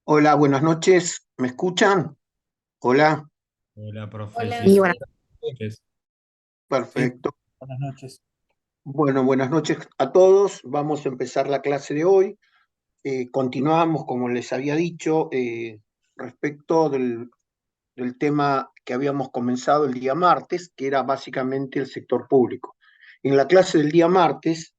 Hola, buenas noches. ¿Me escuchan? Hola, Hola, profe, Hola, sí, Y sí. bueno, sí. Noches. sí, perfecto. buenas noches. Bueno, buenas noches a todos. Vamos a empezar la clase de hoy. Continuamos, como les había dicho, respecto del tema que habíamos comenzado el día martes, que era básicamente el sector público. En la clase del día martes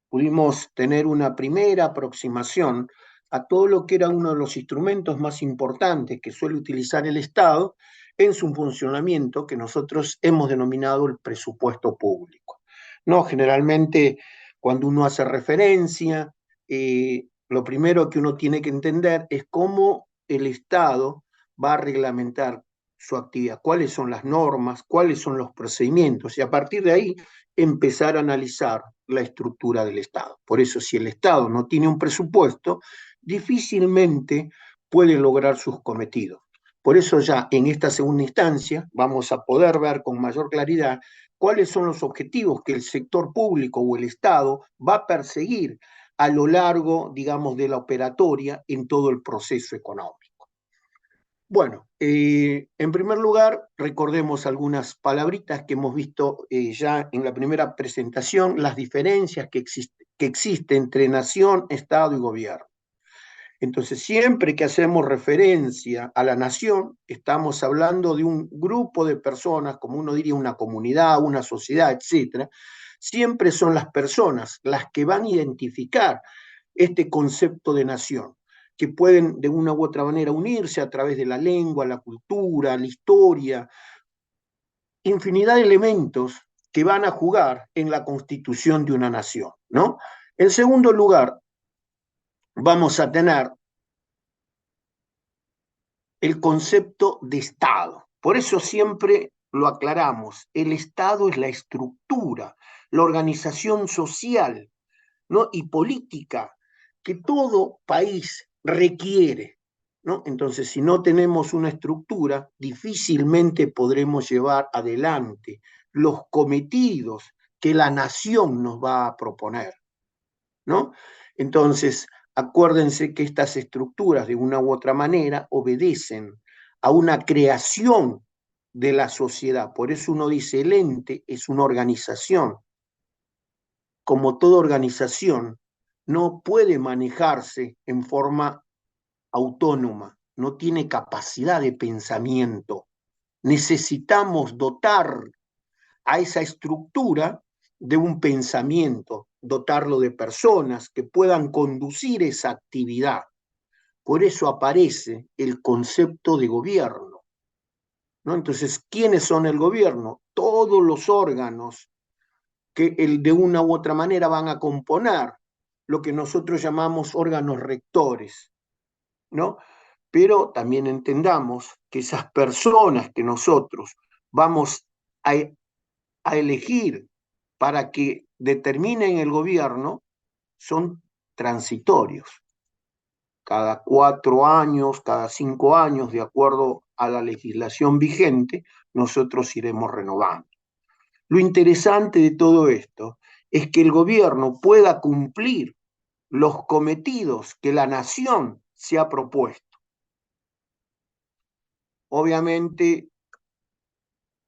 pudimos tener una primera aproximación a todo lo que era uno de los instrumentos más importantes que suele utilizar el Estado en su funcionamiento, que nosotros hemos denominado el presupuesto público. No, generalmente cuando uno hace referencia, lo primero que uno tiene que entender es cómo el Estado va a reglamentar su actividad, cuáles son las normas, cuáles son los procedimientos, y a partir de ahí empezar a analizar la estructura del Estado. Por eso, si el Estado no tiene un presupuesto, difícilmente puede lograr sus cometidos. Por eso ya en esta segunda instancia vamos a poder ver con mayor claridad cuáles son los objetivos que el sector público o el Estado va a perseguir a lo largo, digamos, de la operatoria en todo el proceso económico. Bueno, en primer lugar, recordemos algunas palabritas que hemos visto ya en la primera presentación, las diferencias que existe entre nación, Estado y gobierno. Entonces, siempre que hacemos referencia a la nación, estamos hablando de un grupo de personas, como uno diría una comunidad, una sociedad, etcétera. Siempre son las personas las que van a identificar este concepto de nación, que pueden de una u otra manera unirse a través de la lengua, la cultura, la historia, infinidad de elementos que van a jugar en la constitución de una nación, ¿no? En segundo lugar, vamos a tener el concepto de Estado. Por eso siempre lo aclaramos, el Estado es la estructura, la organización social, ¿no? Y política que todo país requiere, ¿no? Entonces, si no tenemos una estructura, difícilmente podremos llevar adelante los cometidos que la nación nos va a proponer, ¿no? Entonces, acuérdense que estas estructuras, de una u otra manera, obedecen a una creación de la sociedad. Por eso uno dice, el ente es una organización. Como toda organización, no puede manejarse en forma autónoma, no tiene capacidad de pensamiento. Necesitamos dotar a esa estructura de un pensamiento, dotarlo de personas que puedan conducir esa actividad. Por eso aparece el concepto de gobierno, ¿no? Entonces, ¿quiénes son el gobierno? Todos los órganos que de una u otra manera van a componer lo que nosotros llamamos órganos rectores, ¿no? Pero también entendamos que esas personas que nosotros vamos a, a elegir para que determinen el gobierno son transitorios. Cada 4 años, cada 5 años, de acuerdo a la legislación vigente, nosotros iremos renovando. Lo interesante de todo esto es que el gobierno pueda cumplir los cometidos que la nación se ha propuesto. Obviamente,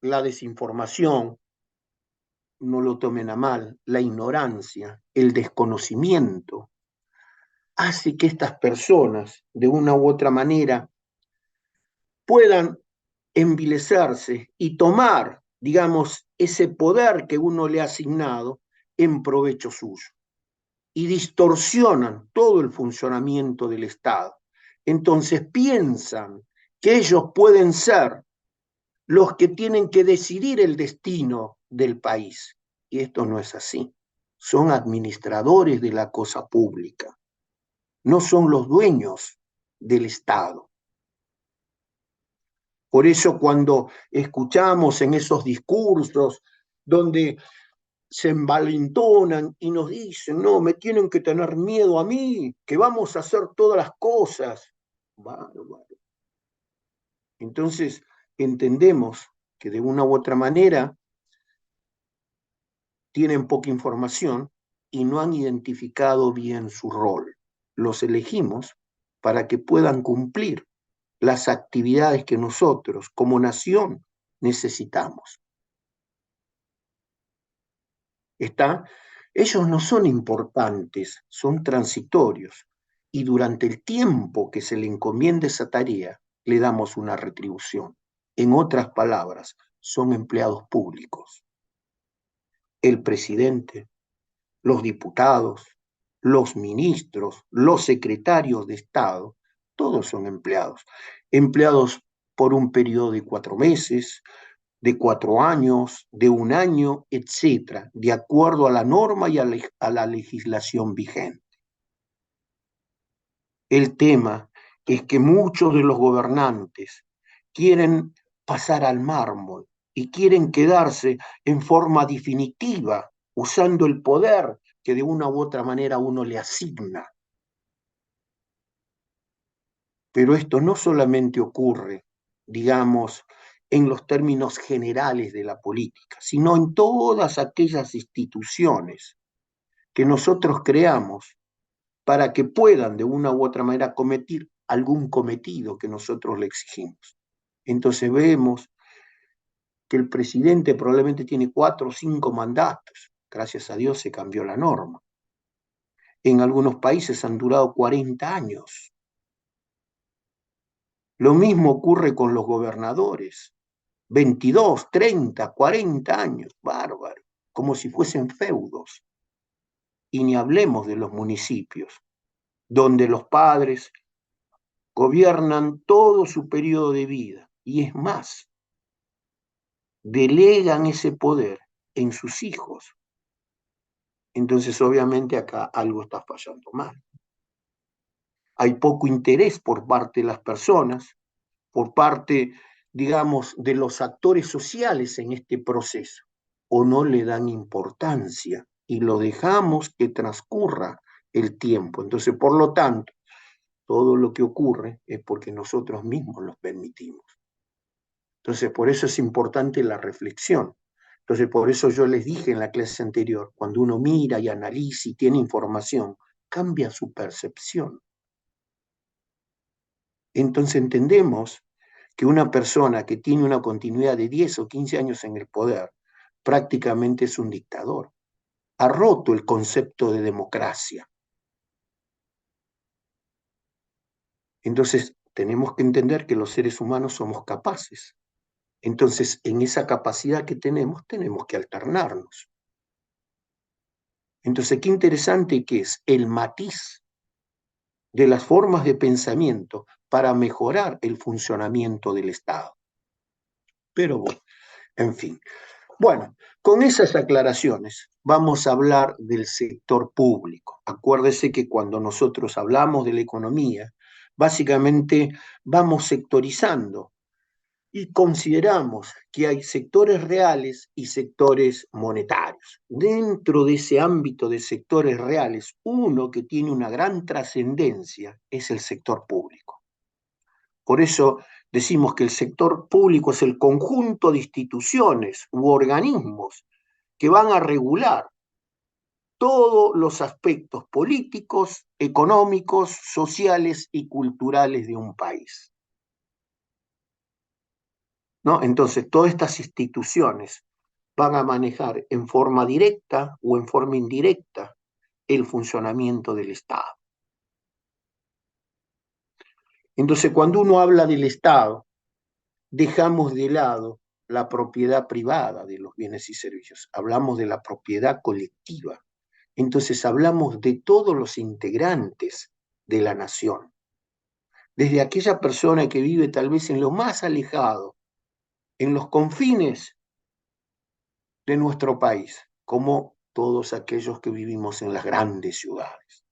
la desinformación, no lo tomen a mal, la ignorancia, el desconocimiento, hace que estas personas, de una u otra manera, puedan envilecerse y tomar, digamos, ese poder que uno le ha asignado en provecho suyo. Y distorsionan todo el funcionamiento del Estado. Entonces piensan que ellos pueden ser los que tienen que decidir el destino del país. Y esto no es así. Son administradores de la cosa pública, no son los dueños del Estado. Por eso cuando escuchamos en esos discursos donde se envalentonan y nos dicen, no, me tienen que tener miedo a mí, que vamos a hacer todas las cosas. Bárbaro. Entonces, entendemos que de una u otra manera tienen poca información y no han identificado bien su rol. Los elegimos para que puedan cumplir las actividades que nosotros como nación necesitamos. ¿Está? Ellos no son importantes, son transitorios, y durante el tiempo que se le encomienda esa tarea, le damos una retribución. En otras palabras, son empleados públicos. El presidente, los diputados, los ministros, los secretarios de Estado, todos son empleados. Empleados por un periodo de 4 meses, de 4 años, de 1 año, etcétera, de acuerdo a la norma y a la legislación vigente. El tema es que muchos de los gobernantes quieren pasar al mármol y quieren quedarse en forma definitiva, usando el poder que de una u otra manera uno le asigna. Pero esto no solamente ocurre, digamos, en los términos generales de la política, sino en todas aquellas instituciones que nosotros creamos para que puedan de una u otra manera cometer algún cometido que nosotros le exigimos. Entonces vemos que el presidente probablemente tiene 4 o 5 mandatos. Gracias a Dios se cambió la norma. En algunos países han durado 40 años. Lo mismo ocurre con los gobernadores. 22, 30, 40 años, bárbaro, como si fuesen feudos. Y ni hablemos de los municipios, donde los padres gobiernan todo su periodo de vida. Y es más, delegan ese poder en sus hijos. Entonces, obviamente, acá algo está fallando mal. Hay poco interés por parte de las personas, por parte, digamos, de los actores sociales en este proceso, o no le dan importancia y lo dejamos que transcurra el tiempo. Entonces, por lo tanto, todo lo que ocurre es porque nosotros mismos lo permitimos. Entonces, por eso es importante la reflexión. Entonces, por eso yo les dije en la clase anterior, cuando uno mira y analiza y tiene información, cambia su percepción. Entonces entendemos que una persona que tiene una continuidad de 10 o 15 años en el poder prácticamente es un dictador. Ha roto el concepto de democracia. Entonces tenemos que entender que los seres humanos somos capaces. Entonces, en esa capacidad que tenemos que alternarnos. Entonces, qué interesante que es el matiz de las formas de pensamiento para mejorar el funcionamiento del Estado. Pero bueno, en fin. Bueno, con esas aclaraciones vamos a hablar del sector público. Acuérdese que cuando nosotros hablamos de la economía, básicamente vamos sectorizando y consideramos que hay sectores reales y sectores monetarios. Dentro de ese ámbito de sectores reales, uno que tiene una gran trascendencia es el sector público. Por eso decimos que el sector público es el conjunto de instituciones u organismos que van a regular todos los aspectos políticos, económicos, sociales y culturales de un país. ¿No? Entonces, todas estas instituciones van a manejar en forma directa o en forma indirecta el funcionamiento del Estado. Entonces, cuando uno habla del Estado, dejamos de lado la propiedad privada de los bienes y servicios, hablamos de la propiedad colectiva. Entonces, hablamos de todos los integrantes de la nación, desde aquella persona que vive tal vez en lo más alejado, en los confines de nuestro país, como todos aquellos que vivimos en las grandes ciudades,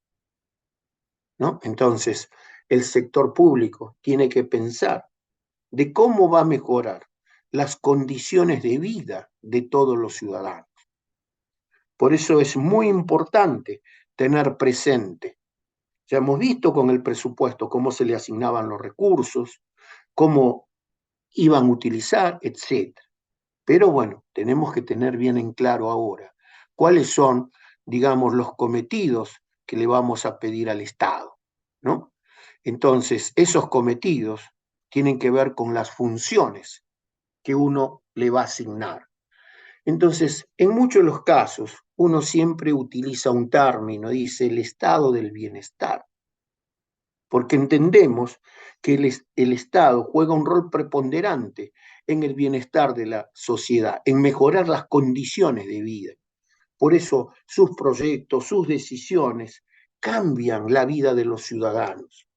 ¿no? Entonces, el sector público tiene que pensar de cómo va a mejorar las condiciones de vida de todos los ciudadanos. Por eso es muy importante tener presente, ya hemos visto con el presupuesto cómo se le asignaban los recursos, cómo iban a utilizar, etc. Pero bueno, tenemos que tener bien en claro ahora cuáles son, digamos, los cometidos que le vamos a pedir al Estado, ¿no? Entonces, esos cometidos tienen que ver con las funciones que uno le va a asignar. Entonces, en muchos de los casos, uno siempre utiliza un término, dice el estado del bienestar, porque entendemos que el Estado juega un rol preponderante en el bienestar de la sociedad, en mejorar las condiciones de vida. Por eso sus proyectos, sus decisiones cambian la vida de los ciudadanos.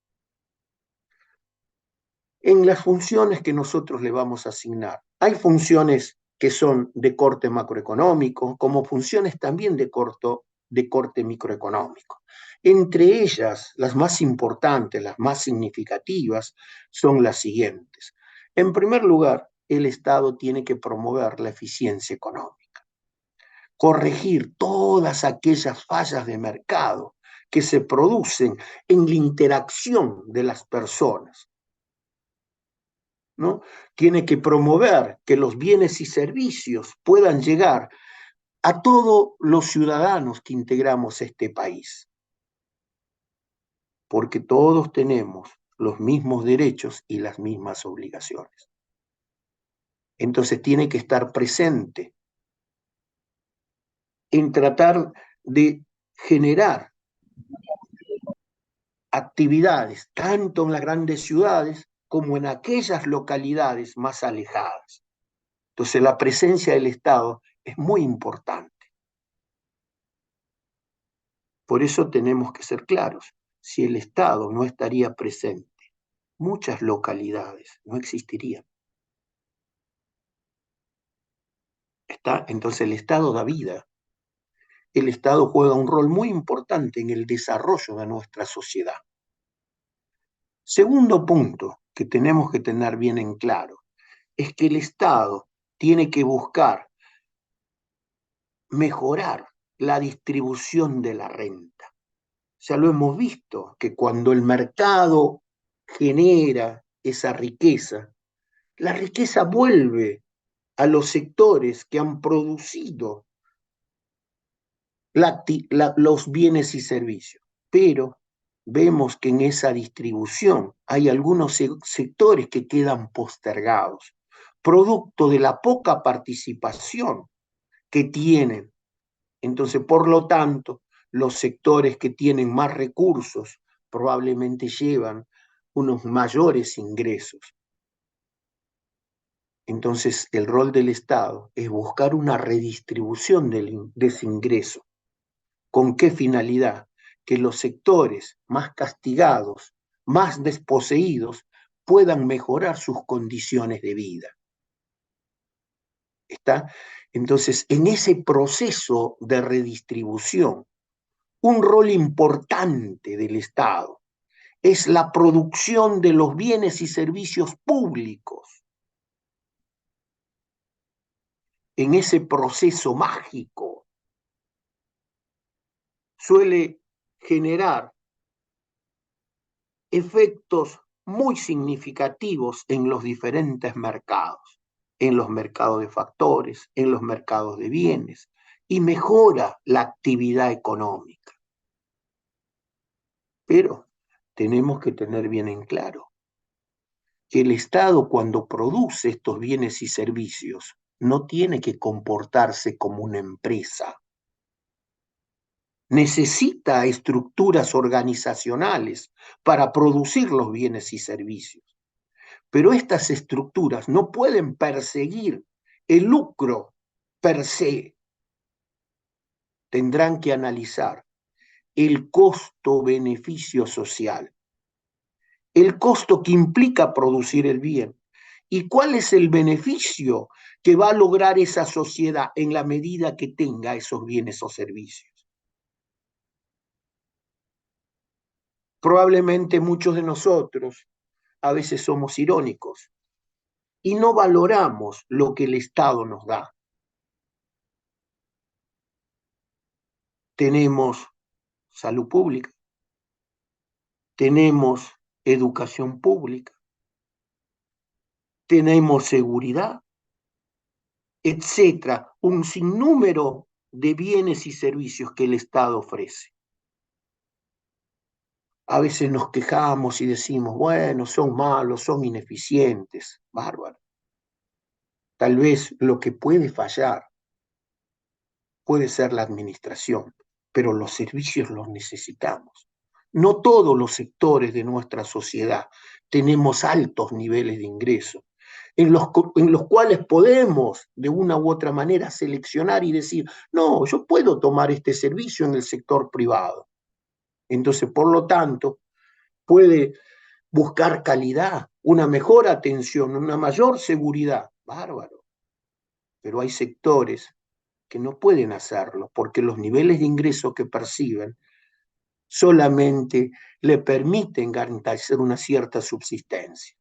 En las funciones que nosotros le vamos a asignar, hay funciones que son de corte macroeconómico, como funciones también de corte microeconómico. Entre ellas, las más importantes, las más significativas, son las siguientes. En primer lugar, el Estado tiene que promover la eficiencia económica, corregir todas aquellas fallas de mercado que se producen en la interacción de las personas, ¿no? Tiene que promover que los bienes y servicios puedan llegar a todos los ciudadanos que integramos este país, porque todos tenemos los mismos derechos y las mismas obligaciones. Entonces tiene que estar presente en tratar de generar actividades tanto en las grandes ciudades como en aquellas localidades más alejadas. Entonces la presencia del Estado es muy importante. Por eso tenemos que ser claros. Si el Estado no estaría presente, muchas localidades no existirían. Entonces el Estado da vida. El Estado juega un rol muy importante en el desarrollo de nuestra sociedad. Segundo punto que tenemos que tener bien en claro es que el Estado tiene que buscar mejorar la distribución de la renta. Ya lo hemos visto, que cuando el mercado genera esa riqueza, la riqueza vuelve a los sectores que han producido los bienes y servicios. Pero vemos que en esa distribución hay algunos sectores que quedan postergados, producto de la poca participación que tienen. Entonces, por lo tanto, los sectores que tienen más recursos probablemente llevan unos mayores ingresos. Entonces, el rol del Estado es buscar una redistribución de ese ingreso. ¿Con qué finalidad? Que los sectores más castigados, más desposeídos, puedan mejorar sus condiciones de vida. ¿Está? Entonces, en ese proceso de redistribución, un rol importante del Estado es la producción de los bienes y servicios públicos. En ese proceso mágico suele generar efectos muy significativos en los diferentes mercados, en los mercados de factores, en los mercados de bienes, y mejora la actividad económica. Pero tenemos que tener bien en claro que el Estado, cuando produce estos bienes y servicios, no tiene que comportarse como una empresa. Necesita estructuras organizacionales para producir los bienes y servicios. Pero estas estructuras no pueden perseguir el lucro per se. Tendrán que analizar el costo-beneficio social, el costo que implica producir el bien y cuál es el beneficio que va a lograr esa sociedad en la medida que tenga esos bienes o servicios. Probablemente muchos de nosotros a veces somos irónicos y no valoramos lo que el Estado nos da. Tenemos salud pública, tenemos educación pública, tenemos seguridad, etcétera, un sinnúmero de bienes y servicios que el Estado ofrece. A veces nos quejamos y decimos, bueno, son malos, son ineficientes, bárbaro. Tal vez lo que puede fallar puede ser la administración, pero los servicios los necesitamos. No todos los sectores de nuestra sociedad tenemos altos niveles de ingreso, en los cuales podemos de una u otra manera seleccionar y decir, no, yo puedo tomar este servicio en el sector privado. Entonces, por lo tanto, puede buscar calidad, una mejor atención, una mayor seguridad. Bárbaro. Pero hay sectores que no pueden hacerlo porque los niveles de ingreso que perciben solamente le permiten garantizar una cierta subsistencia.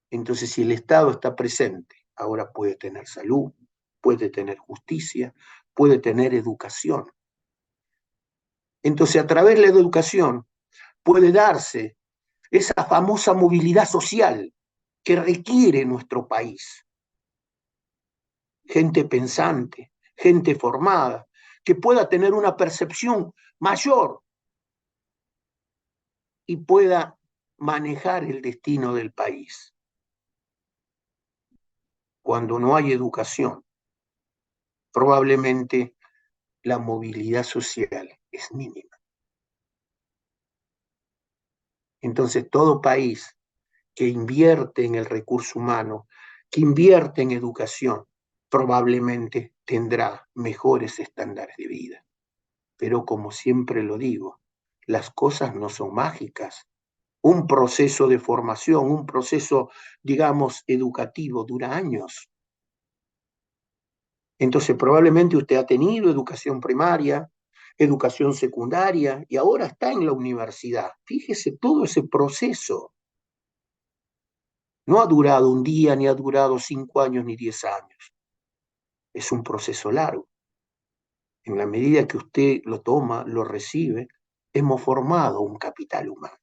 Entonces, si el Estado está presente, ahora puede tener salud, puede tener justicia, puede tener educación. Entonces, a través de la educación puede darse esa famosa movilidad social que requiere nuestro país. Gente pensante, gente formada, que pueda tener una percepción mayor y pueda manejar el destino del país. Cuando no hay educación, probablemente la movilidad social es mínima. Entonces, todo país que invierte en el recurso humano, que invierte en educación, probablemente tendrá mejores estándares de vida. Pero como siempre lo digo, las cosas no son mágicas. Un proceso de formación, un proceso, digamos, educativo dura años. Entonces, probablemente usted ha tenido educación primaria, educación secundaria y ahora está en la universidad. Fíjese todo ese proceso. No ha durado un día, ni ha durado 5 años, ni 10 años. Es un proceso largo. En la medida que usted lo toma, lo recibe, hemos formado un capital humano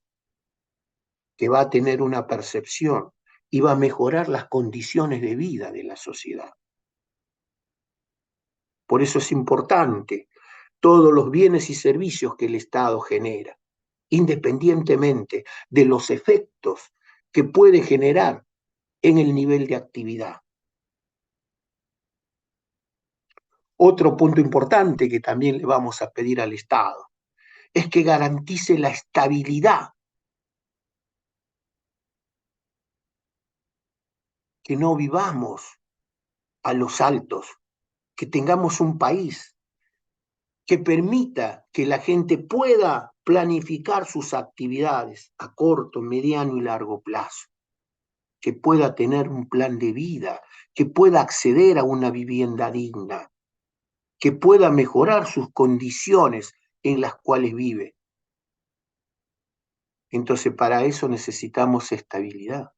que va a tener una percepción y va a mejorar las condiciones de vida de la sociedad. Por eso es importante todos los bienes y servicios que el Estado genera, independientemente de los efectos que puede generar en el nivel de actividad. Otro punto importante que también le vamos a pedir al Estado es que garantice la estabilidad, que no vivamos a los altos, que tengamos un país que permita que la gente pueda planificar sus actividades a corto, mediano y largo plazo, que pueda tener un plan de vida, que pueda acceder a una vivienda digna, que pueda mejorar sus condiciones en las cuales vive. Entonces, para eso necesitamos estabilidad,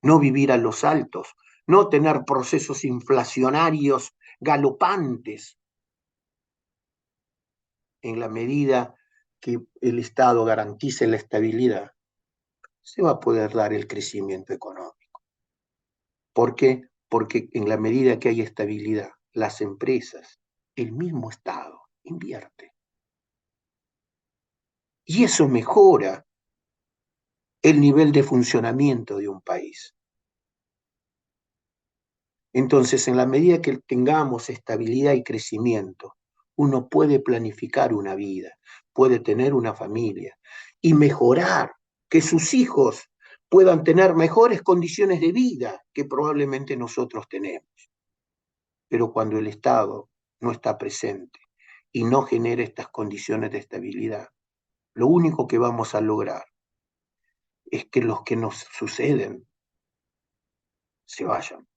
no vivir a los altos, no tener procesos inflacionarios galopantes. En la medida que el Estado garantice la estabilidad, se va a poder dar el crecimiento económico. ¿Por qué? Porque en la medida que hay estabilidad, las empresas, el mismo Estado invierte. Y eso mejora el nivel de funcionamiento de un país. Entonces, en la medida que tengamos estabilidad y crecimiento, uno puede planificar una vida, puede tener una familia y mejorar, que sus hijos puedan tener mejores condiciones de vida que probablemente nosotros tenemos. Pero cuando el Estado no está presente y no genera estas condiciones de estabilidad, lo único que vamos a lograr es que los que nos suceden se vayan,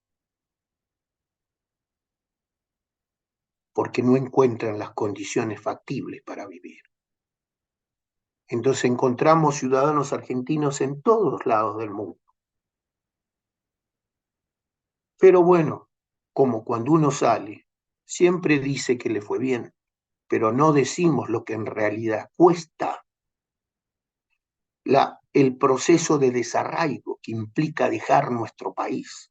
porque no encuentran las condiciones factibles para vivir. Entonces encontramos ciudadanos argentinos en todos lados del mundo. Pero bueno, como cuando uno sale, siempre dice que le fue bien, pero no decimos lo que en realidad cuesta el proceso de desarraigo que implica dejar nuestro país,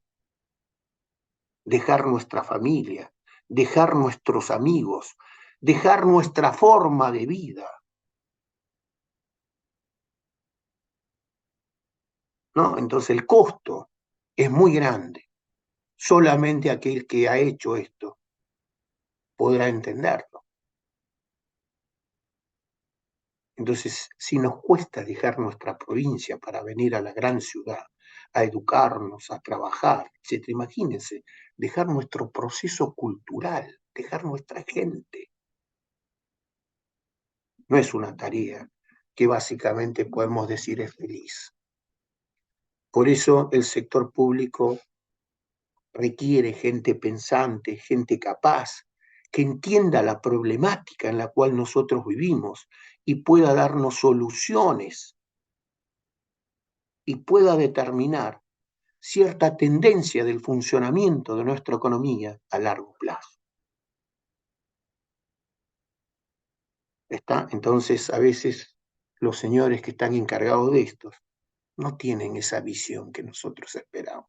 dejar nuestra familia, dejar nuestros amigos, dejar nuestra forma de vida. ¿no? Entonces el costo es muy grande. Solamente aquel que ha hecho esto podrá entenderlo. Entonces, si nos cuesta dejar nuestra provincia para venir a la gran ciudad, a educarnos, a trabajar, etc., imagínense, dejar nuestro proceso cultural, dejar nuestra gente, no es una tarea que básicamente podemos decir es feliz. Por eso el sector público requiere gente pensante, gente capaz, que entienda la problemática en la cual nosotros vivimos y pueda darnos soluciones y pueda determinar cierta tendencia del funcionamiento de nuestra economía a largo plazo. ¿Está? Entonces, a veces los señores que están encargados de esto no tienen esa visión que nosotros esperamos.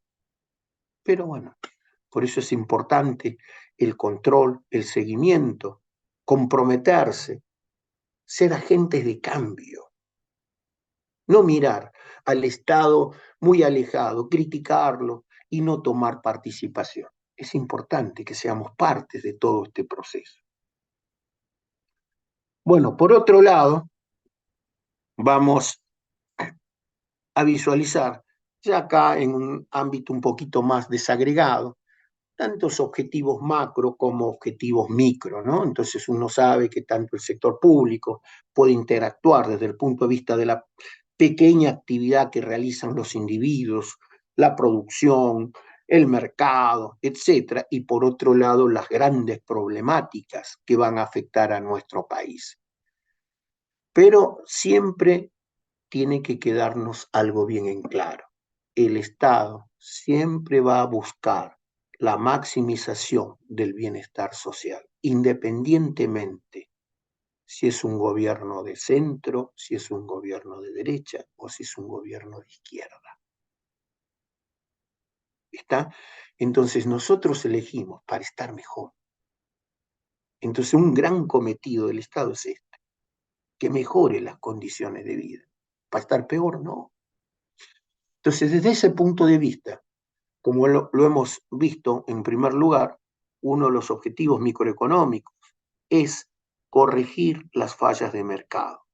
Pero bueno, por eso es importante el control, el seguimiento, comprometerse, ser agentes de cambio, no mirar al Estado muy alejado, criticarlo y no tomar participación. Es importante que seamos parte de todo este proceso. Bueno, por otro lado, vamos a visualizar, ya acá en un ámbito un poquito más desagregado, tantos objetivos macro como objetivos micro, ¿no? Entonces uno sabe que tanto el sector público puede interactuar desde el punto de vista de la pequeña actividad que realizan los individuos, la producción, el mercado, etcétera, y por otro lado las grandes problemáticas que van a afectar a nuestro país. Pero siempre tiene que quedarnos algo bien en claro. El Estado siempre va a buscar la maximización del bienestar social, independientemente si es un gobierno de centro, si es un gobierno de derecha o si es un gobierno de izquierda. ¿Está? Entonces nosotros elegimos para estar mejor. Entonces un gran cometido del Estado es este, que mejore las condiciones de vida. Para estar peor, no. Entonces desde ese punto de vista, como lo hemos visto en primer lugar, uno de los objetivos microeconómicos es corregir las fallas de mercado,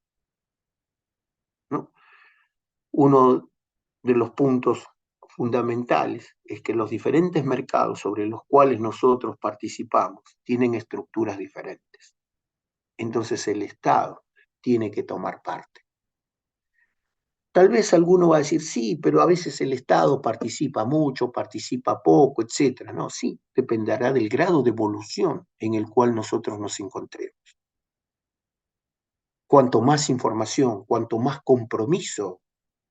¿no? Uno de los puntos fundamentales es que los diferentes mercados sobre los cuales nosotros participamos tienen estructuras diferentes. Entonces el Estado tiene que tomar parte. Tal vez alguno va a decir, sí, pero a veces el Estado participa mucho, participa poco, etcétera. No, sí, dependerá del grado de evolución en el cual nosotros nos encontremos. Cuanto más información, cuanto más compromiso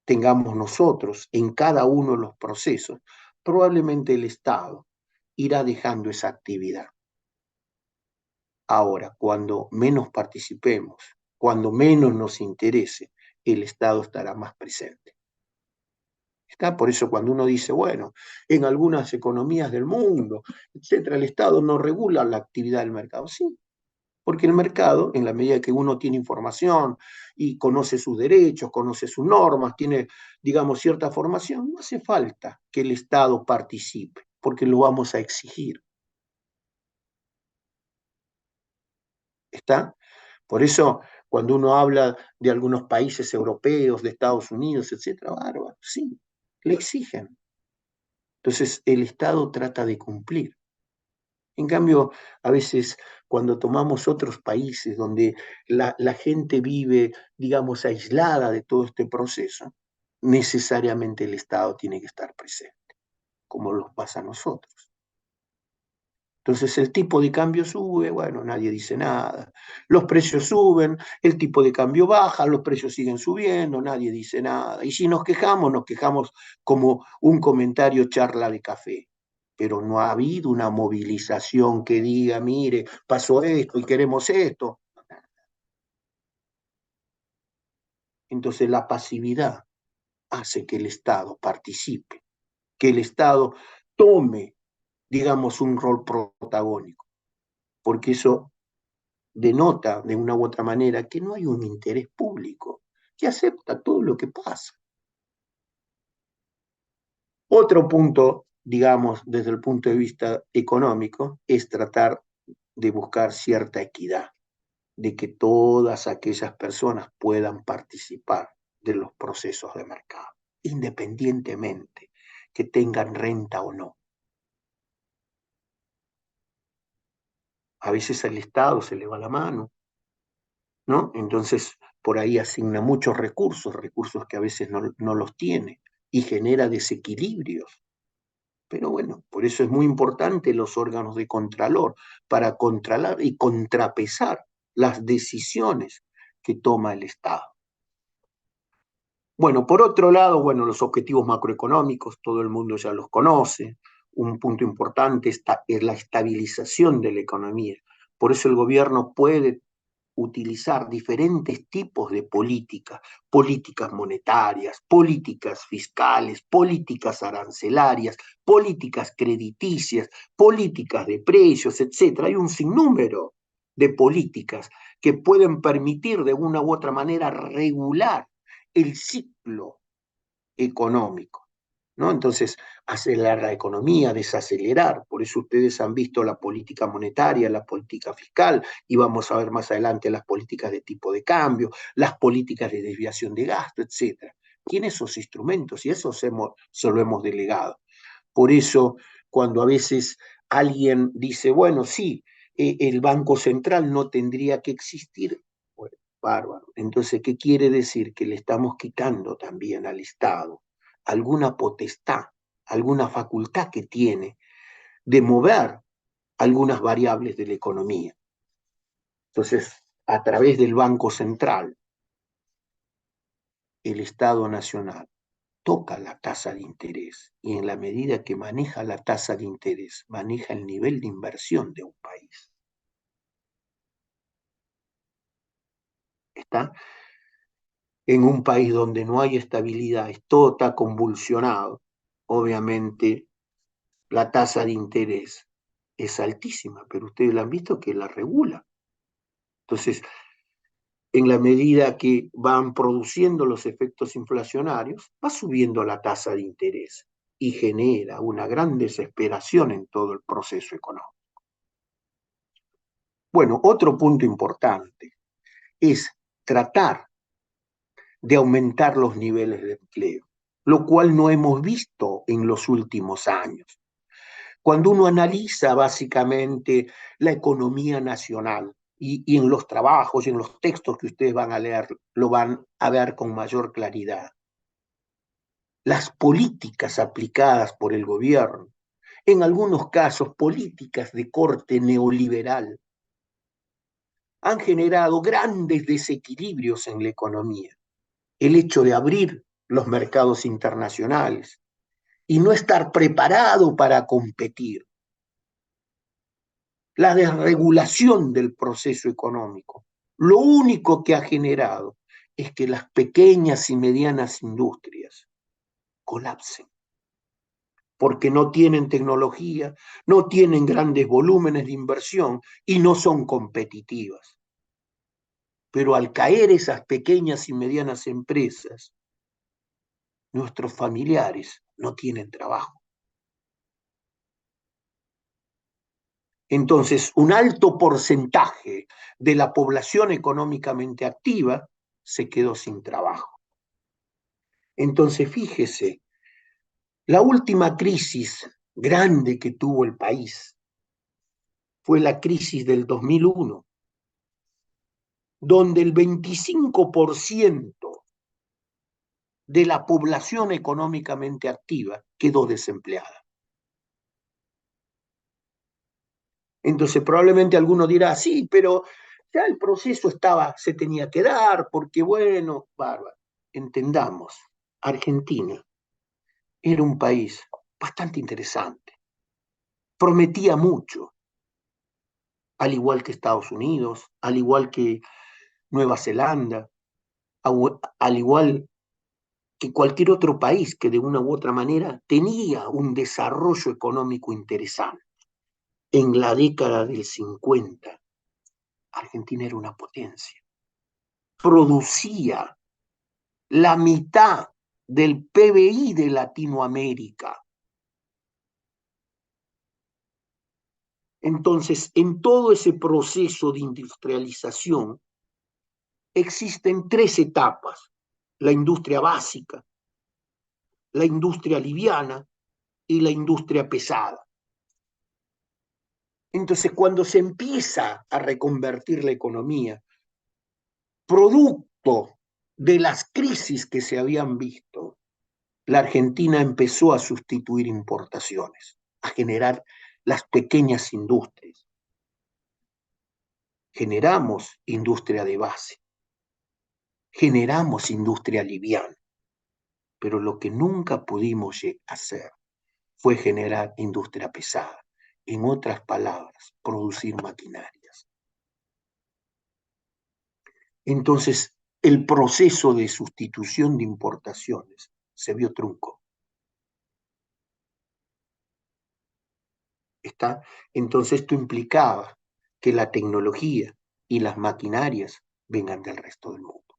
tengamos nosotros en cada uno de los procesos, probablemente el Estado irá dejando esa actividad. Ahora, cuando menos participemos, cuando menos nos interese, el Estado estará más presente. ¿Está? Por eso cuando uno dice, bueno, en algunas economías del mundo, etcétera, el Estado no regula la actividad del mercado. Sí, porque el mercado, en la medida que uno tiene información y conoce sus derechos, conoce sus normas, tiene, digamos, cierta formación, no hace falta que el Estado participe, porque lo vamos a exigir. ¿Está? Por eso, cuando uno habla de algunos países europeos, de Estados Unidos, etcétera, bárbaro, sí, le exigen. Entonces, el Estado trata de cumplir. En cambio, a veces cuando tomamos otros países donde la gente vive, digamos, aislada de todo este proceso, necesariamente el Estado tiene que estar presente, como nos pasa a nosotros. Entonces el tipo de cambio sube, bueno, nadie dice nada. Los precios suben, el tipo de cambio baja, los precios siguen subiendo, nadie dice nada. Y si nos quejamos como un comentario charla de café. Pero no ha habido una movilización que diga, mire, pasó esto y queremos esto. Entonces la pasividad hace que el Estado participe, que el Estado tome, digamos, un rol protagónico, porque eso denota de una u otra manera que no hay un interés público, que acepta todo lo que pasa. Otro punto, digamos, desde el punto de vista económico, es tratar de buscar cierta equidad, de que todas aquellas personas puedan participar de los procesos de mercado, independientemente que tengan renta o no. A veces al Estado se le va la mano, ¿no? Entonces, por ahí asigna muchos recursos, recursos que a veces no los tiene, y genera desequilibrios. Pero bueno, por eso es muy importante los órganos de contralor, para controlar y contrapesar las decisiones que toma el Estado. Bueno, por otro lado, bueno, los objetivos macroeconómicos, todo el mundo ya los conoce. Un punto importante es la estabilización de la economía. Por eso el gobierno puede utilizar diferentes tipos de políticas, políticas monetarias, políticas fiscales, políticas arancelarias, políticas crediticias, políticas de precios, etc. Hay un sinnúmero de políticas que pueden permitir de una u otra manera regular el ciclo económico, ¿no? Entonces, acelerar la economía, desacelerar. Por eso ustedes han visto la política monetaria, la política fiscal, y vamos a ver más adelante las políticas de tipo de cambio, las políticas de desviación de gasto, etc. Tiene esos instrumentos y eso se lo hemos delegado. Por eso, cuando a veces alguien dice, bueno, sí, el Banco Central no tendría que existir, bueno, bárbaro. Entonces, ¿qué quiere decir? Que le estamos quitando también al Estado alguna potestad, alguna facultad que tiene de mover algunas variables de la economía. Entonces, a través del Banco Central, el Estado Nacional toca la tasa de interés y en la medida que maneja la tasa de interés, maneja el nivel de inversión de un país. ¿Está? En un país donde no hay estabilidad, todo está convulsionado, obviamente la tasa de interés es altísima, pero ustedes la han visto que la regula. Entonces, en la medida que van produciendo los efectos inflacionarios, va subiendo la tasa de interés y genera una gran desesperación en todo el proceso económico. Bueno, otro punto importante es tratar de aumentar los niveles de empleo, lo cual no hemos visto en los últimos años. Cuando uno analiza básicamente la economía nacional y en los trabajos y en los textos que ustedes van a leer, lo van a ver con mayor claridad. Las políticas aplicadas por el gobierno, en algunos casos políticas de corte neoliberal, han generado grandes desequilibrios en la economía. El hecho de abrir los mercados internacionales y no estar preparado para competir. La desregulación del proceso económico. Lo único que ha generado es que las pequeñas y medianas industrias colapsen, porque no tienen tecnología, no tienen grandes volúmenes de inversión y no son competitivas. Pero al caer esas pequeñas y medianas empresas, nuestros familiares no tienen trabajo. Entonces, un alto porcentaje de la población económicamente activa se quedó sin trabajo. Entonces, fíjese, la última crisis grande que tuvo el país fue la crisis del 2001, donde el 25% de la población económicamente activa quedó desempleada. Entonces, probablemente alguno dirá, sí, pero ya el proceso se tenía que dar, porque bueno, bárbaro. Entendamos, Argentina era un país bastante interesante, prometía mucho, al igual que Estados Unidos, al igual que Nueva Zelanda, al igual que cualquier otro país que de una u otra manera tenía un desarrollo económico interesante. En la década del 50, Argentina era una potencia. Producía la mitad del PBI de Latinoamérica. Entonces, en todo ese proceso de industrialización existen tres etapas: la industria básica, la industria liviana y la industria pesada. Entonces, cuando se empieza a reconvertir la economía, producto de las crisis que se habían visto, la Argentina empezó a sustituir importaciones, a generar las pequeñas industrias. Generamos industria de base, generamos industria liviana, pero lo que nunca pudimos hacer fue generar industria pesada. En otras palabras, producir maquinarias. Entonces, el proceso de sustitución de importaciones se vio trunco. ¿Está? Entonces, esto implicaba que la tecnología y las maquinarias vengan del resto del mundo.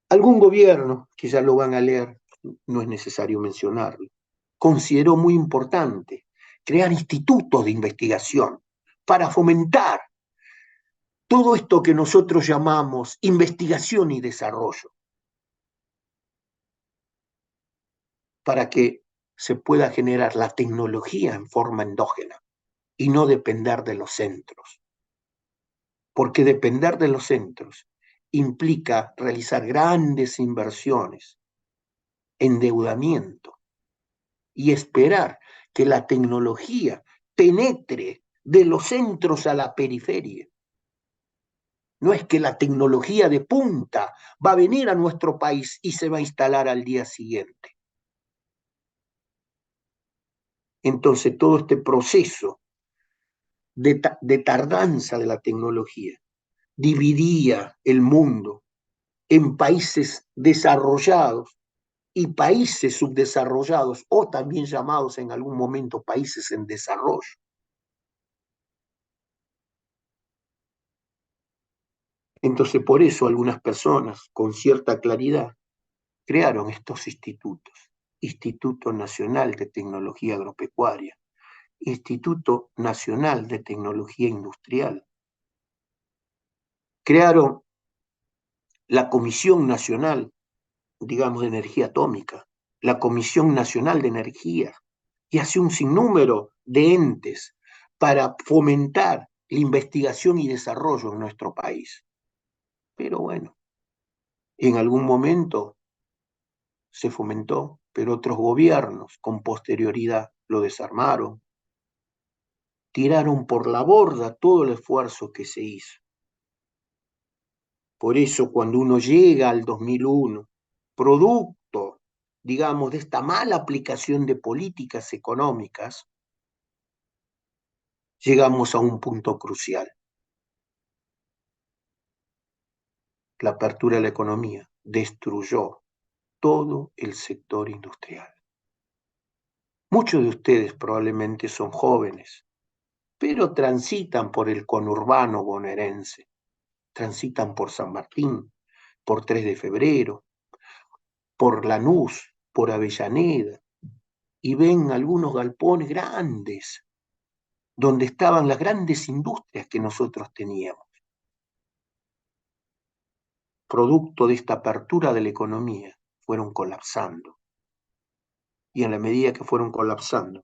Algún gobierno, que ya lo van a leer, no es necesario mencionarlo, consideró muy importante crear institutos de investigación para fomentar todo esto que nosotros llamamos investigación y desarrollo, para que se pueda generar la tecnología en forma endógena y no depender de los centros. Porque depender de los centros implica realizar grandes inversiones, endeudamiento y esperar que la tecnología penetre de los centros a la periferia. No es que la tecnología de punta va a venir a nuestro país y se va a instalar al día siguiente. Entonces, todo este proceso de tardanza de la tecnología dividía el mundo en países desarrollados y países subdesarrollados, o también llamados en algún momento países en desarrollo. Entonces, por eso algunas personas con cierta claridad crearon estos institutos: Instituto Nacional de Tecnología Agropecuaria, Instituto Nacional de Tecnología Industrial. Crearon la Comisión Nacional, digamos, de Energía Atómica, la Comisión Nacional de Energía, y así un sinnúmero de entes para fomentar la investigación y desarrollo en nuestro país. Pero bueno, en algún momento se fomentó, pero otros gobiernos con posterioridad lo desarmaron, tiraron por la borda todo el esfuerzo que se hizo. Por eso cuando uno llega al 2001, producto, digamos, de esta mala aplicación de políticas económicas, llegamos a un punto crucial: la apertura de la economía destruyó todo el sector industrial. Muchos de ustedes probablemente son jóvenes, pero transitan por el conurbano bonaerense, transitan por San Martín, por 3 de Febrero, por Lanús, por Avellaneda, y ven algunos galpones grandes, donde estaban las grandes industrias que nosotros teníamos. Producto de esta apertura de la economía, fueron colapsando. Y en la medida que fueron colapsando,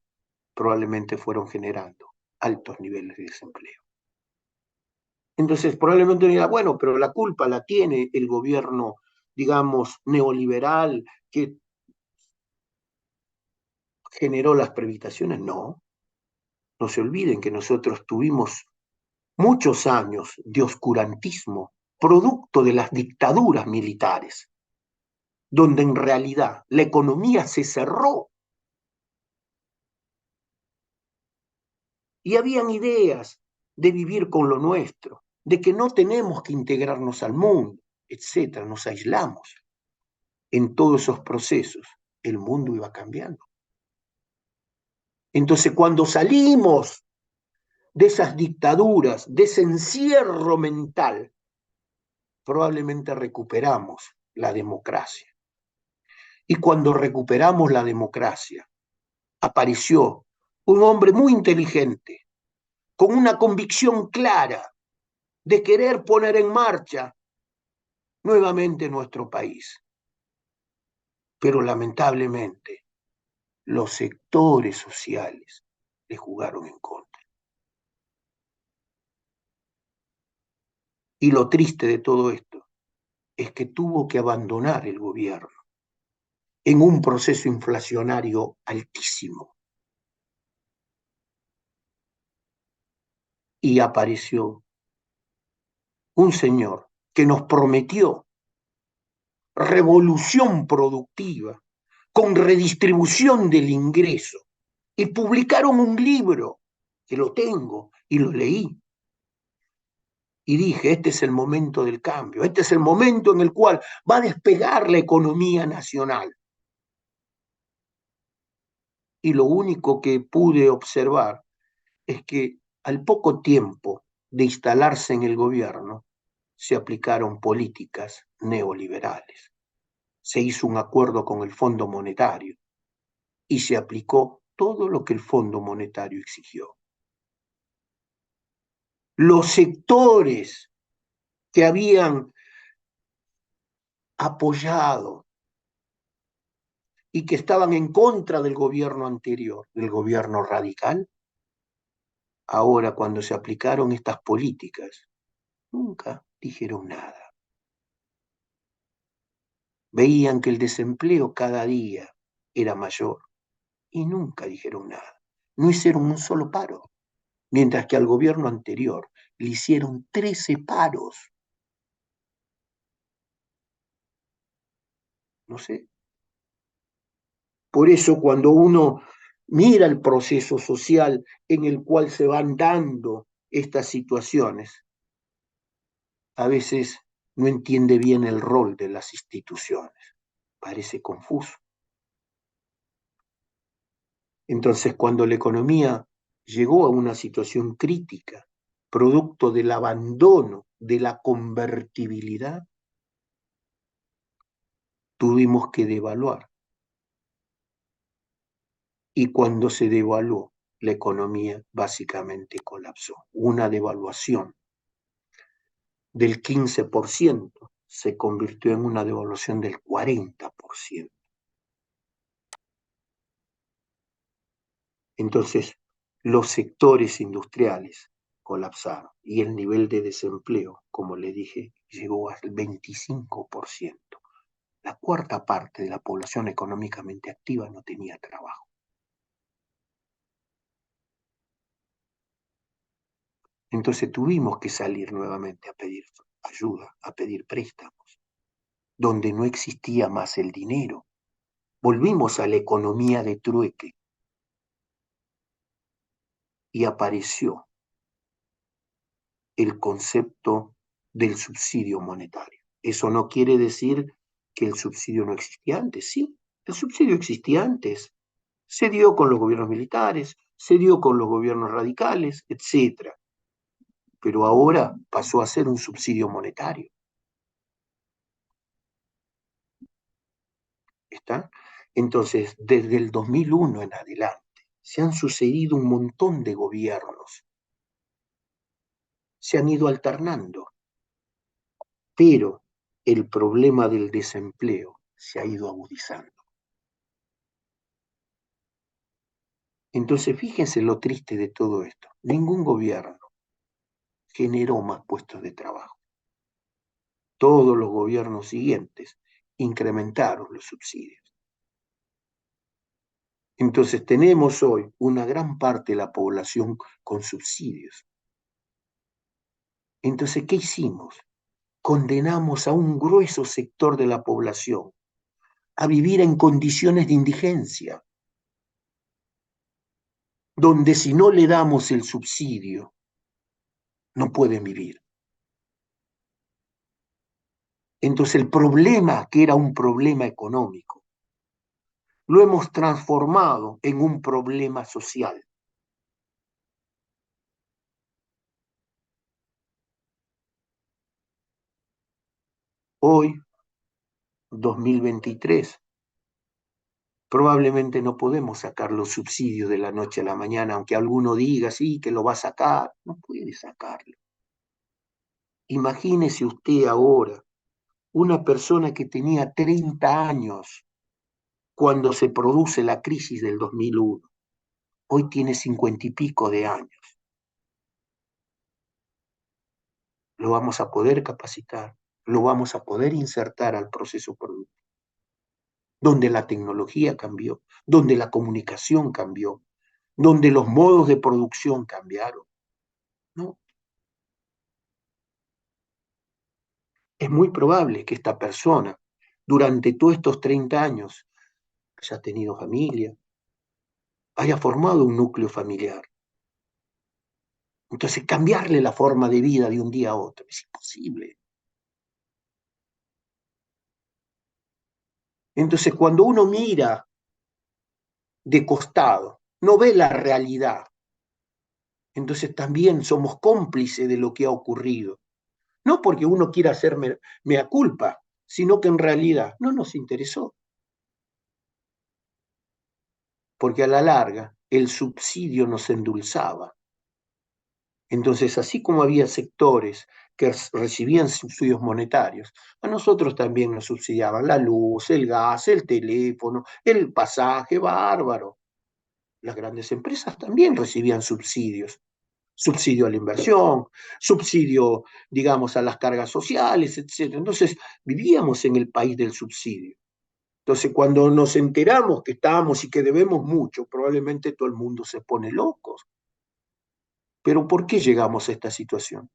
probablemente fueron generando altos niveles de desempleo. Entonces, probablemente uno diga, bueno, pero la culpa la tiene el gobierno, digamos, neoliberal que generó las privatizaciones. No, no se olviden que nosotros tuvimos muchos años de oscurantismo, producto de las dictaduras militares, donde en realidad la economía se cerró y habían ideas de vivir con lo nuestro, de que no tenemos que integrarnos al mundo, etcétera. Nos aislamos. En todos esos procesos, el mundo iba cambiando. Entonces, cuando salimos de esas dictaduras, de ese encierro mental, probablemente recuperamos la democracia. Y cuando recuperamos la democracia, apareció un hombre muy inteligente, con una convicción clara de querer poner en marcha nuevamente nuestro país. Pero lamentablemente los sectores sociales le jugaron en contra. Y lo triste de todo esto es que tuvo que abandonar el gobierno en un proceso inflacionario altísimo. Y apareció un señor que nos prometió revolución productiva con redistribución del ingreso. Y publicaron un libro, que lo tengo y lo leí. Y dije, este es el momento del cambio, este es el momento en el cual va a despegar la economía nacional. Y lo único que pude observar es que al poco tiempo de instalarse en el gobierno, se aplicaron políticas neoliberales. Se hizo un acuerdo con el Fondo Monetario y se aplicó todo lo que el Fondo Monetario exigió. Los sectores que habían apoyado y que estaban en contra del gobierno anterior, del gobierno radical, ahora cuando se aplicaron estas políticas, nunca dijeron nada. Veían que el desempleo cada día era mayor y nunca dijeron nada. No hicieron un solo paro, mientras que al gobierno anterior le hicieron 13 paros. No sé. Por eso cuando uno mira el proceso social en el cual se van dando estas situaciones, a veces no entiende bien el rol de las instituciones. Parece confuso. Entonces, cuando la economía llegó a una situación crítica, producto del abandono de la convertibilidad, tuvimos que devaluar. Y cuando se devaluó, la economía básicamente colapsó. Una devaluación del 15% se convirtió en una devaluación del 40%. Entonces, los sectores industriales colapsaron y el nivel de desempleo, como le dije, llegó al 25%. La cuarta parte de la población económicamente activa no tenía trabajo. Entonces tuvimos que salir nuevamente a pedir ayuda, a pedir préstamos, donde no existía más el dinero. Volvimos a la economía de trueque y apareció el concepto del subsidio monetario. Eso no quiere decir que el subsidio no existía antes, sí, el subsidio existía antes. Se dio con los gobiernos militares, se dio con los gobiernos radicales, etcétera. Pero ahora pasó a ser un subsidio monetario. ¿Está? Entonces, desde el 2001 en adelante, se han sucedido un montón de gobiernos. Se han ido alternando, pero el problema del desempleo se ha ido agudizando. Entonces, fíjense lo triste de todo esto. Ningún gobierno generó más puestos de trabajo. Todos los gobiernos siguientes incrementaron los subsidios. Entonces, tenemos hoy una gran parte de la población con subsidios. Entonces, ¿qué hicimos? Condenamos a un grueso sector de la población a vivir en condiciones de indigencia, donde si no le damos el subsidio, no pueden vivir. Entonces el problema, que era un problema económico, lo hemos transformado en un problema social. Hoy, 2023, Probablemente no podemos sacar los subsidios de la noche a la mañana, aunque alguno diga, sí, que lo va a sacar. No puede sacarlo. Imagínese usted ahora una persona que tenía 30 años cuando se produce la crisis del 2001. Hoy tiene 50 y pico de años. Lo vamos a poder capacitar, lo vamos a poder insertar al proceso productivo, donde la tecnología cambió, donde la comunicación cambió, donde los modos de producción cambiaron. No, es muy probable que esta persona, durante todos estos 30 años, haya tenido familia, haya formado un núcleo familiar. Entonces, cambiarle la forma de vida de un día a otro es imposible. Entonces, cuando uno mira de costado, no ve la realidad. Entonces también somos cómplices de lo que ha ocurrido. No porque uno quiera hacer mea culpa, sino que en realidad no nos interesó. Porque a la larga el subsidio nos endulzaba. Entonces, así como había sectores que recibían subsidios monetarios, a nosotros también nos subsidiaban la luz, el gas, el teléfono, el pasaje, bárbaro. Las grandes empresas también recibían subsidios. Subsidio a la inversión, subsidio, digamos, a las cargas sociales, etc. Entonces, vivíamos en el país del subsidio. Entonces, cuando nos enteramos que estábamos y que debemos mucho, probablemente todo el mundo se pone loco. Pero ¿por qué llegamos a esta situación?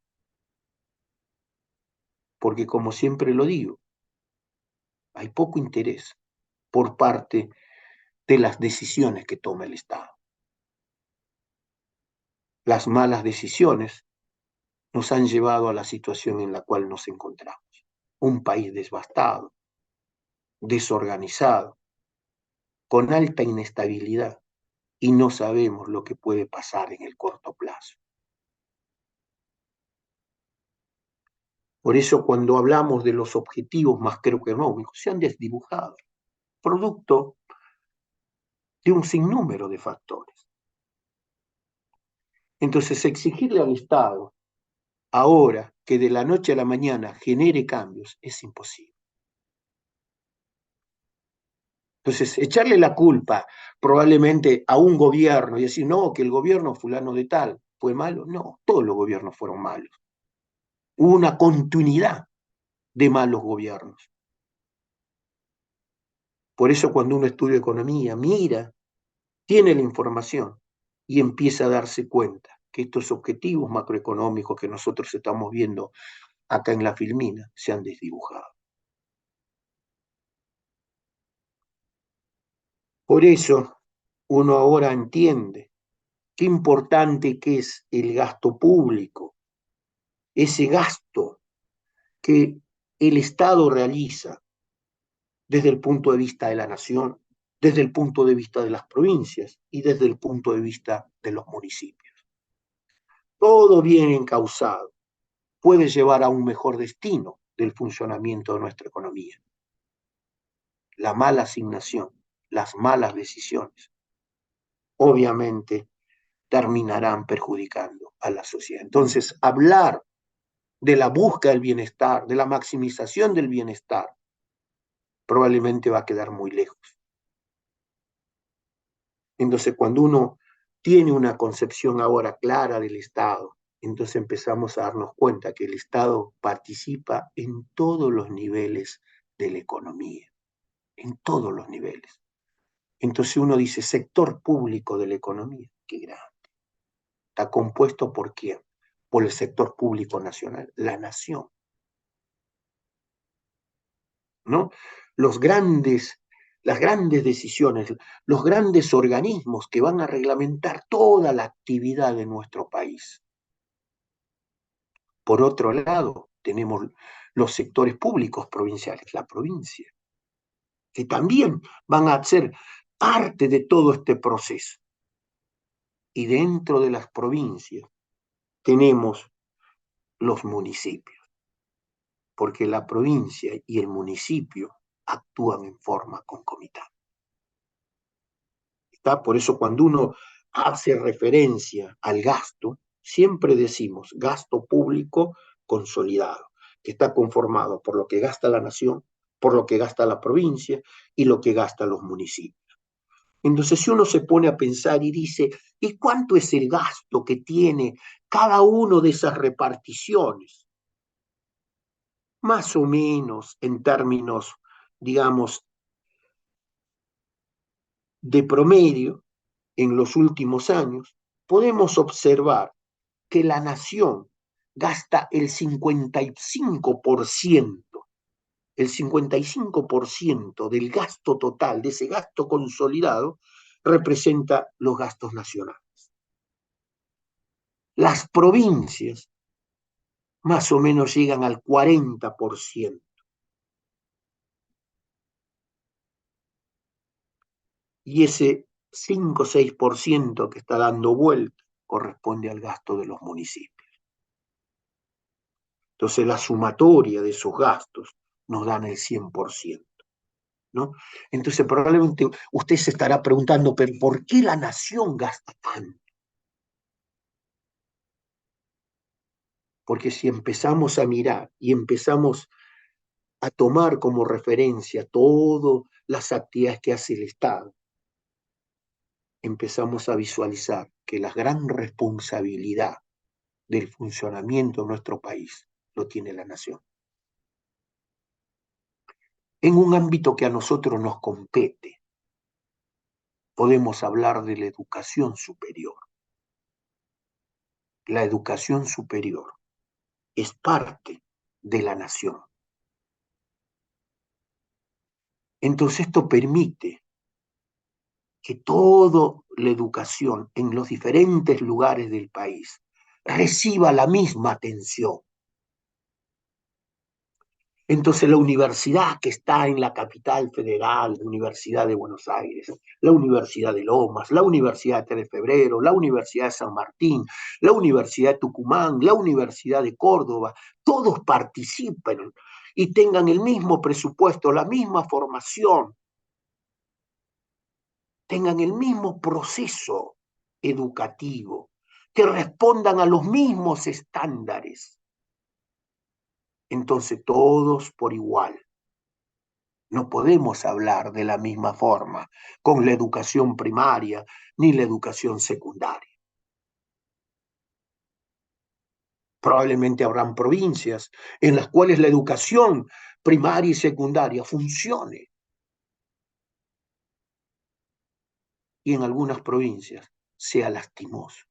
Porque, como siempre lo digo, hay poco interés por parte de las decisiones que toma el Estado. Las malas decisiones nos han llevado a la situación en la cual nos encontramos. Un país devastado, desorganizado, con alta inestabilidad, y no sabemos lo que puede pasar en el corto plazo. Por eso cuando hablamos de los objetivos macroeconómicos, se han desdibujado, producto de un sinnúmero de factores. Entonces, exigirle al Estado ahora que de la noche a la mañana genere cambios es imposible. Entonces, echarle la culpa probablemente a un gobierno y decir, no, que el gobierno fulano de tal fue malo, no, todos los gobiernos fueron malos. Hubo una continuidad de malos gobiernos. Por eso cuando uno estudia economía, mira, tiene la información y empieza a darse cuenta que estos objetivos macroeconómicos que nosotros estamos viendo acá en la Filmina se han desdibujado. Por eso uno ahora entiende qué importante que es el gasto público, ese gasto que el Estado realiza desde el punto de vista de la nación, desde el punto de vista de las provincias y desde el punto de vista de los municipios. Todo bien encausado puede llevar a un mejor destino del funcionamiento de nuestra economía. La mala asignación, las malas decisiones, obviamente terminarán perjudicando a la sociedad. Entonces, hablar de la búsqueda del bienestar, de la maximización del bienestar, probablemente va a quedar muy lejos. Entonces, cuando uno tiene una concepción ahora clara del Estado, entonces empezamos a darnos cuenta que el Estado participa en todos los niveles de la economía, en todos los niveles. Entonces uno dice, sector público de la economía, qué grande. ¿Está compuesto por quién? Por el sector público nacional, la nación, ¿no? Los grandes, las grandes decisiones, los grandes organismos que van a reglamentar toda la actividad de nuestro país. Por otro lado, tenemos los sectores públicos provinciales, la provincia, que también van a ser parte de todo este proceso. Y dentro de las provincias tenemos los municipios, porque la provincia y el municipio actúan en forma concomitante. ¿Está? Por eso cuando uno hace referencia al gasto, siempre decimos gasto público consolidado, que está conformado por lo que gasta la nación, por lo que gasta la provincia y lo que gastan los municipios. Entonces, si uno se pone a pensar y dice, ¿y cuánto es el gasto que tiene cada uno de esas reparticiones? Más o menos en términos, digamos, de promedio, en los últimos años, podemos observar que la nación gasta el 55% del gasto total, de ese gasto consolidado, representa los gastos nacionales. Las provincias más o menos llegan al 40%. Y ese 5 o 6% que está dando vuelta corresponde al gasto de los municipios. Entonces la sumatoria de esos gastos nos dan el 100%. ¿No? Entonces probablemente usted se estará preguntando, ¿pero por qué la nación gasta tanto? Porque si empezamos a mirar y empezamos a tomar como referencia todas las actividades que hace el Estado, empezamos a visualizar que la gran responsabilidad del funcionamiento de nuestro país lo tiene la nación. En un ámbito que a nosotros nos compete, podemos hablar de la educación superior. La educación superior es parte de la nación. Entonces esto permite que toda la educación en los diferentes lugares del país reciba la misma atención. Entonces la universidad que está en la capital federal, la Universidad de Buenos Aires, la Universidad de Lomas, la Universidad de 3 de Febrero, la Universidad de San Martín, la Universidad de Tucumán, la Universidad de Córdoba, todos participen y tengan el mismo presupuesto, la misma formación, tengan el mismo proceso educativo, que respondan a los mismos estándares. Entonces todos por igual. No podemos hablar de la misma forma con la educación primaria ni la educación secundaria. Probablemente habrán provincias en las cuales la educación primaria y secundaria funcione. Y en algunas provincias sea lastimoso.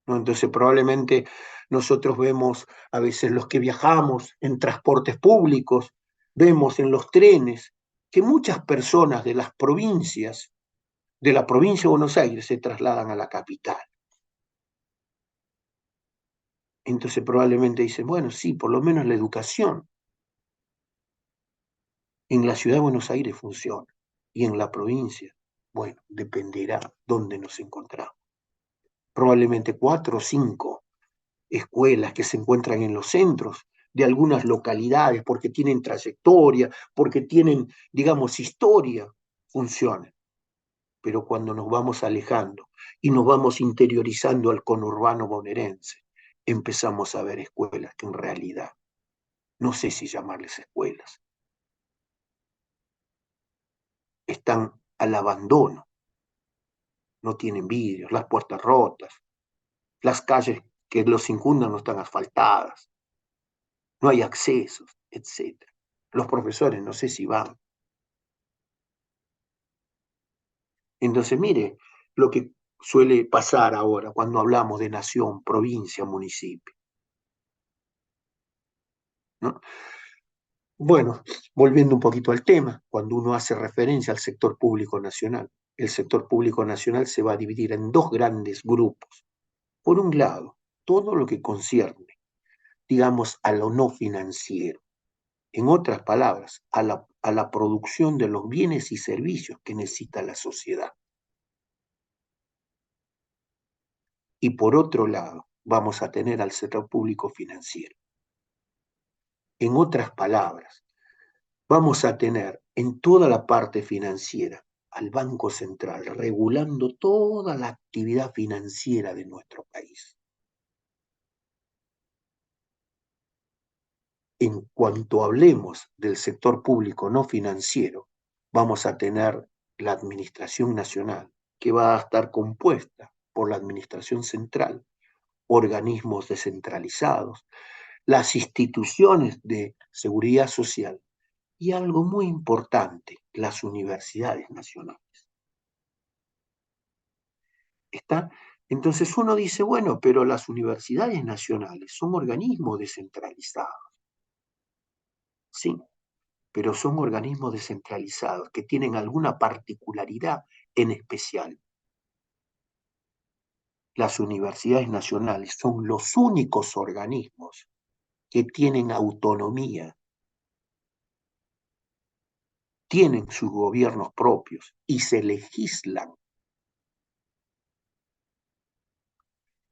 ¿No? Entonces probablemente nosotros vemos a veces los que viajamos en transportes públicos, vemos en los trenes que muchas personas de las provincias, de la provincia de Buenos Aires, se trasladan a la capital. Entonces probablemente dicen, bueno, sí, por lo menos la educación en la ciudad de Buenos Aires funciona y en la provincia, bueno, dependerá dónde nos encontramos. Probablemente 4 o 5 escuelas que se encuentran en los centros de algunas localidades porque tienen trayectoria, porque tienen, digamos, historia, funcionan. Pero cuando nos vamos alejando y nos vamos interiorizando al conurbano bonaerense, empezamos a ver escuelas que en realidad, no sé si llamarles escuelas, están al abandono, no tienen vidrios, las puertas rotas, las calles que los circundan no están asfaltadas, no hay accesos, etc. Los profesores no sé si van. Entonces, mire lo que suele pasar ahora cuando hablamos de nación, provincia, municipio, ¿no? Bueno, volviendo un poquito al tema, cuando uno hace referencia al sector público nacional, el sector público nacional se va a dividir en dos grandes grupos. Por un lado, todo lo que concierne, digamos, a lo no financiero. En otras palabras, a la producción de los bienes y servicios que necesita la sociedad. Y por otro lado, vamos a tener al sector público financiero. En otras palabras, vamos a tener en toda la parte financiera al Banco Central regulando toda la actividad financiera de nuestro país. En cuanto hablemos del sector público no financiero, vamos a tener la Administración Nacional, que va a estar compuesta por la Administración Central, organismos descentralizados, las instituciones de seguridad social y algo muy importante, las universidades nacionales. ¿Está? Entonces uno dice, bueno, pero las universidades nacionales son organismos descentralizados. Sí, pero son organismos descentralizados que tienen alguna particularidad en especial. Las universidades nacionales son los únicos organismos que tienen autonomía, tienen sus gobiernos propios y se legislan.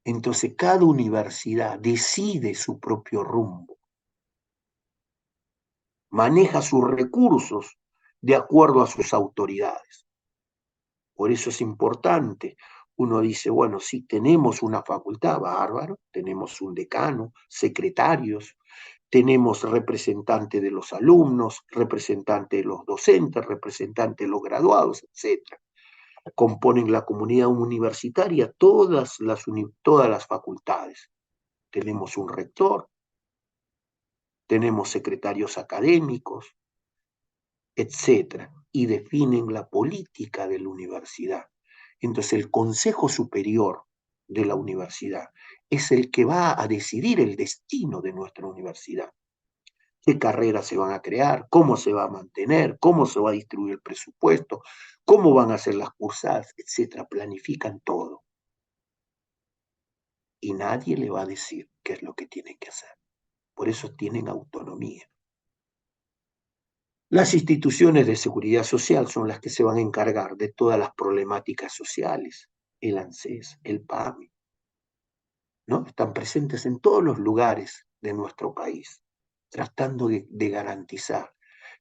Entonces cada universidad decide su propio rumbo, maneja sus recursos de acuerdo a sus autoridades. Por eso es importante. Uno dice, bueno, sí, tenemos una facultad, bárbaro, tenemos un decano, secretarios, tenemos representantes de los alumnos, representantes de los docentes, representantes de los graduados, etc. Componen la comunidad universitaria todas las facultades. Tenemos un rector, tenemos secretarios académicos, etc. Y definen la política de la universidad. Entonces el Consejo Superior de la universidad es el que va a decidir el destino de nuestra universidad. Qué carreras se van a crear, cómo se va a mantener, cómo se va a distribuir el presupuesto, cómo van a ser las cursadas, etc. Planifican todo. Y nadie le va a decir qué es lo que tienen que hacer. Por eso tienen autonomía. Las instituciones de seguridad social son las que se van a encargar de todas las problemáticas sociales, el ANSES, el PAMI, ¿no? Están presentes en todos los lugares de nuestro país, tratando de garantizar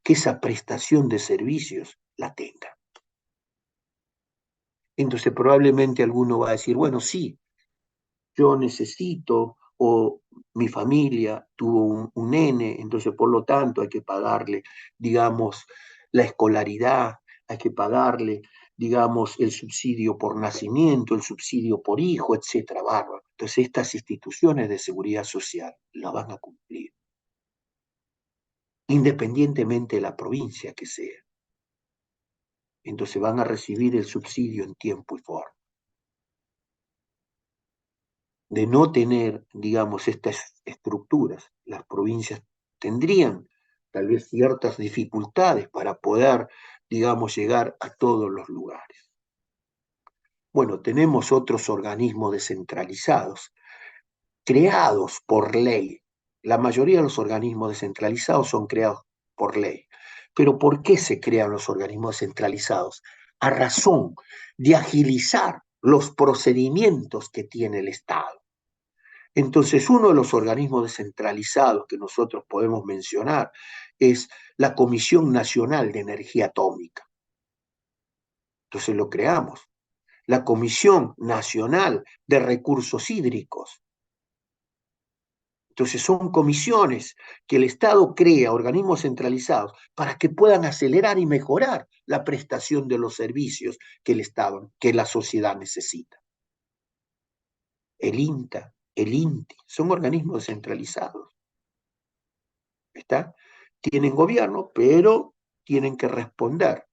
que esa prestación de servicios la tenga. Entonces probablemente alguno va a decir, bueno, sí, yo necesito o mi familia tuvo un nene, entonces por lo tanto hay que pagarle, digamos, la escolaridad, hay que pagarle, digamos, el subsidio por nacimiento, el subsidio por hijo, etcétera, bárbaro. Entonces estas instituciones de seguridad social la van a cumplir, independientemente de la provincia que sea. Entonces van a recibir el subsidio en tiempo y forma. De no tener, digamos, estas estructuras, las provincias tendrían tal vez ciertas dificultades para poder, digamos, llegar a todos los lugares. Bueno, tenemos otros organismos descentralizados, creados por ley. La mayoría de los organismos descentralizados son creados por ley. Pero ¿por qué se crean los organismos descentralizados? A razón de agilizar los procedimientos que tiene el Estado. Entonces, uno de los organismos descentralizados que nosotros podemos mencionar es la Comisión Nacional de Energía Atómica. Entonces lo creamos. La Comisión Nacional de Recursos Hídricos. Entonces son comisiones que el Estado crea, organismos centralizados, para que puedan acelerar y mejorar la prestación de los servicios que el Estado, que la sociedad necesita. El INTA, el INTI, son organismos descentralizados. ¿Está? Tienen gobierno, pero tienen que responder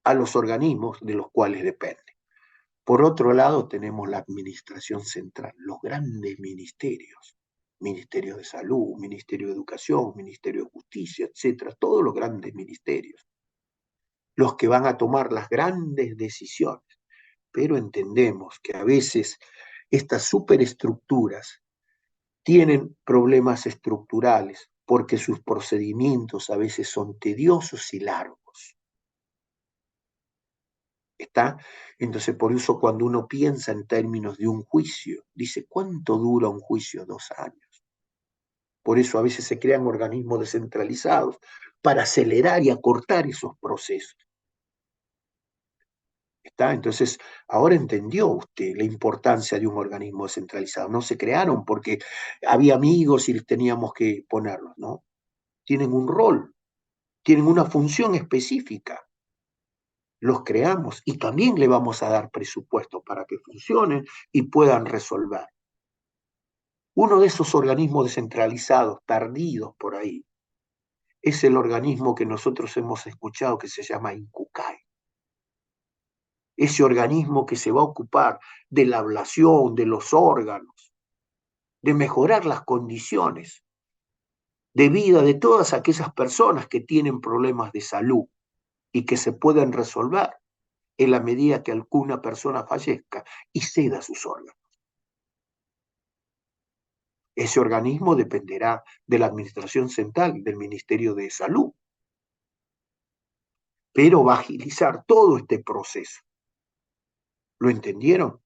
a los organismos de los cuales dependen. Por otro lado, tenemos la administración central, los grandes ministerios, Ministerio de Salud, Ministerio de Educación, Ministerio de Justicia, etcétera, todos los grandes ministerios, los que van a tomar las grandes decisiones. Pero entendemos que a veces estas superestructuras tienen problemas estructurales porque sus procedimientos a veces son tediosos y largos. ¿Está? Entonces, por eso cuando uno piensa en términos de un juicio, dice, ¿cuánto dura un juicio? 2 años. Por eso a veces se crean organismos descentralizados para acelerar y acortar esos procesos. ¿Está? Entonces, ahora entendió usted la importancia de un organismo descentralizado. No se crearon porque había amigos y teníamos que ponerlos, ¿no? Tienen un rol, tienen una función específica. Los creamos y también le vamos a dar presupuesto para que funcionen y puedan resolver. Uno de esos organismos descentralizados, tardidos por ahí, es el organismo que nosotros hemos escuchado que se llama INCUCAI. Ese organismo que se va a ocupar de la ablación, de los órganos, de mejorar las condiciones de vida de todas aquellas personas que tienen problemas de salud y que se pueden resolver en la medida que alguna persona fallezca y ceda sus órganos. Ese organismo dependerá de la Administración Central, del Ministerio de Salud, pero va a agilizar todo este proceso. ¿Lo entendieron?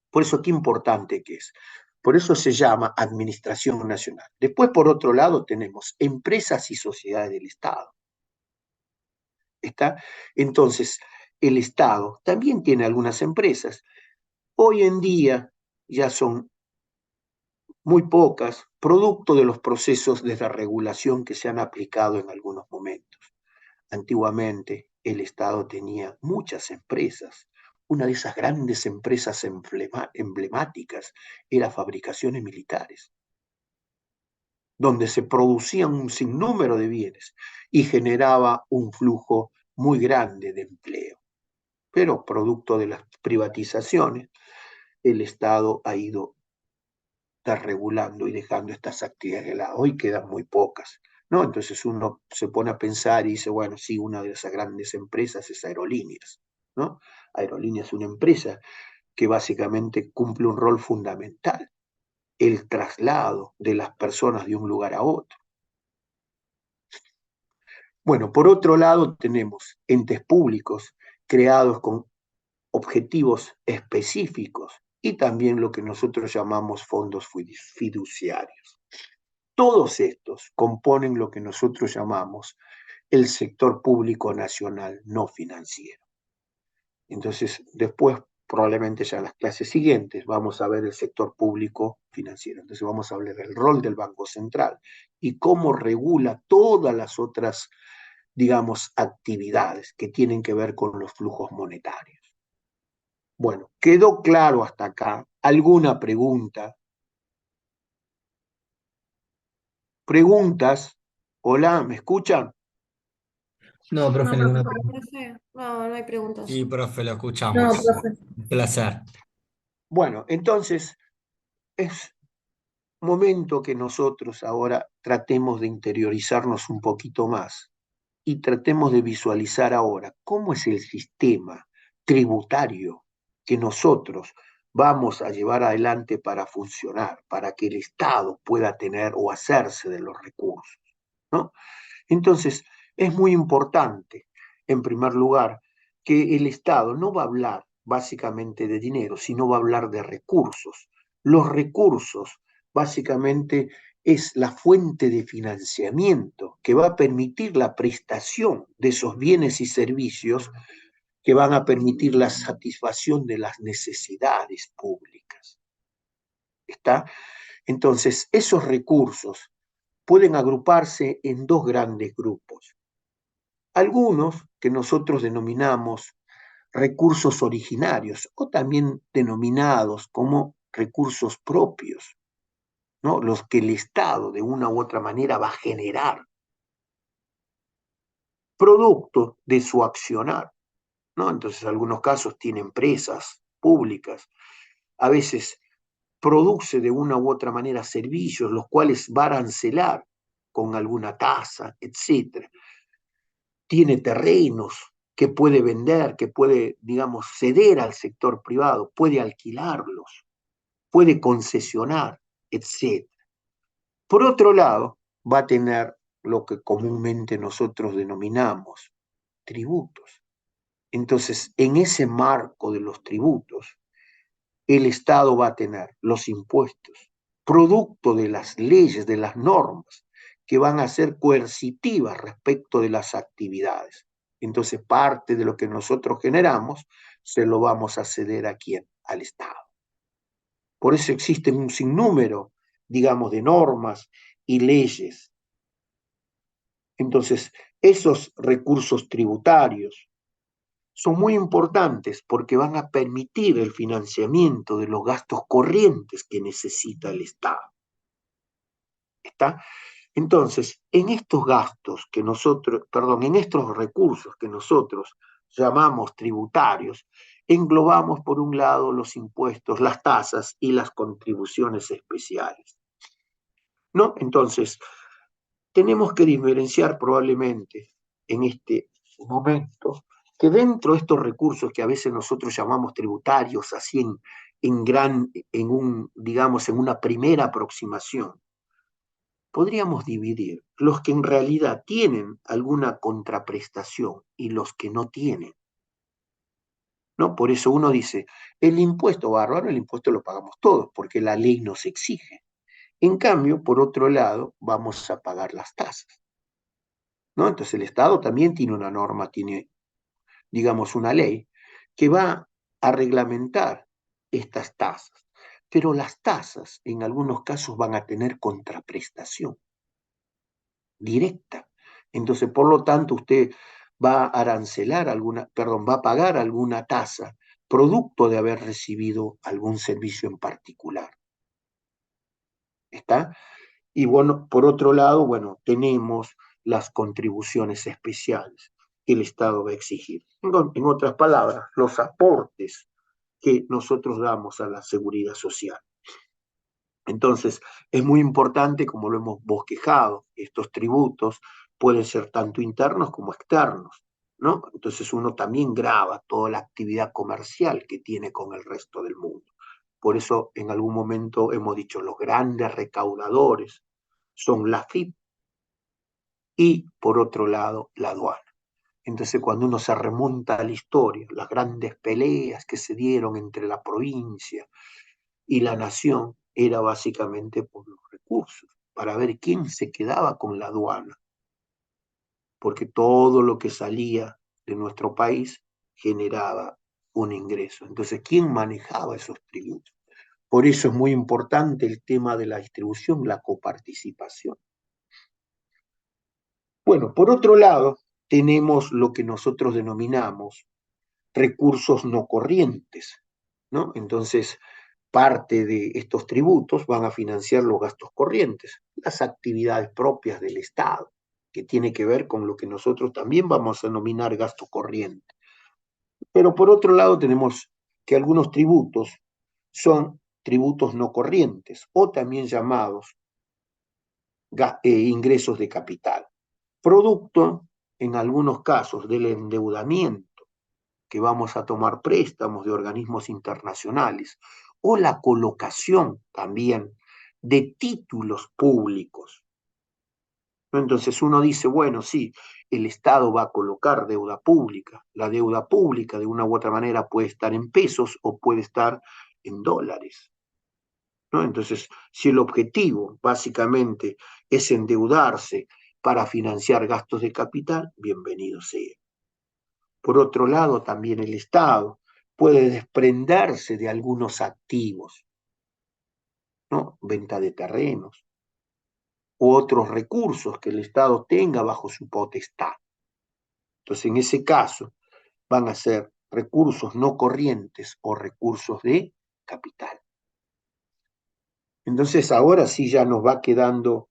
Por eso qué importante que es. Por eso se llama Administración Nacional. Después, por otro lado, tenemos empresas y sociedades del Estado. ¿Está? Entonces, el Estado también tiene algunas empresas. Hoy en día ya son muy pocas, producto de los procesos de regulación que se han aplicado en algunos momentos. Antiguamente, el Estado tenía muchas empresas. Una de esas grandes empresas emblemáticas era Fabricaciones Militares, donde se producían un sinnúmero de bienes y generaba un flujo muy grande de empleo. Pero producto de las privatizaciones, el Estado ha ido regulando y dejando estas actividades de lado. Hoy quedan muy pocas, ¿no? Entonces uno se pone a pensar y dice, bueno, sí, una de esas grandes empresas es Aerolíneas, ¿no? Aerolíneas es una empresa que básicamente cumple un rol fundamental, el traslado de las personas de un lugar a otro. Bueno, por otro lado tenemos entes públicos creados con objetivos específicos y también lo que nosotros llamamos fondos fiduciarios. Todos estos componen lo que nosotros llamamos el sector público nacional no financiero. Entonces, después, probablemente ya en las clases siguientes, vamos a ver el sector público financiero. Entonces, vamos a hablar del rol del Banco Central y cómo regula todas las otras, digamos, actividades que tienen que ver con los flujos monetarios. Bueno, ¿quedó claro hasta acá? ¿Alguna pregunta? ¿Preguntas? Hola, ¿me escuchan? No, No, profe, ninguna pregunta. profe, no, no hay preguntas. Sí, profe, lo No, escuchamos. profe. Un placer. Bueno, entonces es momento que nosotros ahora tratemos de interiorizarnos un poquito más y tratemos de visualizar ahora cómo es el sistema tributario que nosotros vamos a llevar adelante para funcionar, para que el Estado pueda tener o hacerse de los recursos, ¿no? Entonces, es muy importante, en primer lugar, que el Estado no va a hablar básicamente de dinero, sino va a hablar de recursos. Los recursos básicamente es la fuente de financiamiento que va a permitir la prestación de esos bienes y servicios que van a permitir la satisfacción de las necesidades públicas. ¿Está? Entonces, esos recursos pueden agruparse en dos grandes grupos. Algunos que nosotros denominamos recursos originarios o también denominados como recursos propios, ¿no? Los que el Estado de una u otra manera va a generar, producto de su accionar, ¿no? Entonces, en algunos casos tiene empresas públicas, a veces produce de una u otra manera servicios, los cuales va a arancelar con alguna tasa, etcétera. Tiene terrenos que puede vender, que puede, digamos, ceder al sector privado, puede alquilarlos, puede concesionar, etc. Por otro lado, va a tener lo que comúnmente nosotros denominamos tributos. Entonces, en ese marco de los tributos, el Estado va a tener los impuestos producto de las leyes, de las normas, que van a ser coercitivas respecto de las actividades. Entonces, parte de lo que nosotros generamos se lo vamos a ceder a quién, al Estado. Por eso existen un sinnúmero, digamos, de normas y leyes. Entonces, esos recursos tributarios son muy importantes porque van a permitir el financiamiento de los gastos corrientes que necesita el Estado. ¿Está? Entonces, en estos gastos que nosotros, perdón, en estos recursos que nosotros llamamos tributarios, englobamos por un lado los impuestos, las tasas y las contribuciones especiales. ¿No? Entonces, tenemos que diferenciar probablemente en este momento que dentro de estos recursos que a veces nosotros llamamos tributarios, así digamos, en una primera aproximación, podríamos dividir los que en realidad tienen alguna contraprestación y los que no tienen. ¿No? Por eso uno dice, el impuesto bárbaro, el impuesto lo pagamos todos, porque la ley nos exige. En cambio, por otro lado, vamos a pagar las tasas. ¿No? Entonces el Estado también tiene una norma, tiene, digamos, una ley que va a reglamentar estas tasas. Pero las tasas en algunos casos van a tener contraprestación directa. Entonces, por lo tanto, usted va a arancelar va a pagar alguna tasa producto de haber recibido algún servicio en particular. ¿Está? Y bueno, por otro lado, bueno, tenemos las contribuciones especiales que el Estado va a exigir. En otras palabras, los aportes que nosotros damos a la seguridad social. Entonces, es muy importante, como lo hemos bosquejado, estos tributos pueden ser tanto internos como externos, ¿no? Entonces uno también grava toda la actividad comercial que tiene con el resto del mundo. Por eso en algún momento hemos dicho los grandes recaudadores son la FIP y por otro lado la aduana. Entonces cuando uno se remonta a la historia, las grandes peleas que se dieron entre la provincia y la nación era básicamente por los recursos, para ver quién se quedaba con la aduana, porque todo lo que salía de nuestro país generaba un ingreso. Entonces, ¿quién manejaba esos tributos? Por eso es muy importante el tema de la distribución, la coparticipación. Bueno, por otro lado, tenemos lo que nosotros denominamos recursos no corrientes, ¿no? Entonces, parte de estos tributos van a financiar los gastos corrientes, las actividades propias del Estado, que tiene que ver con lo que nosotros también vamos a denominar gasto corriente. Pero por otro lado tenemos que algunos tributos son tributos no corrientes o también llamados ingresos de capital, producto en algunos casos del endeudamiento que vamos a tomar préstamos de organismos internacionales o la colocación también de títulos públicos. Entonces uno dice, bueno, sí, el Estado va a colocar deuda pública. La deuda pública de una u otra manera puede estar en pesos o puede estar en dólares. ¿No? Entonces, si el objetivo básicamente es endeudarse para financiar gastos de capital, bienvenido sea. Por otro lado, también el Estado puede desprenderse de algunos activos, ¿no? Venta de terrenos u otros recursos que el Estado tenga bajo su potestad. Entonces, en ese caso, van a ser recursos no corrientes o recursos de capital. Entonces, ahora sí ya nos va quedando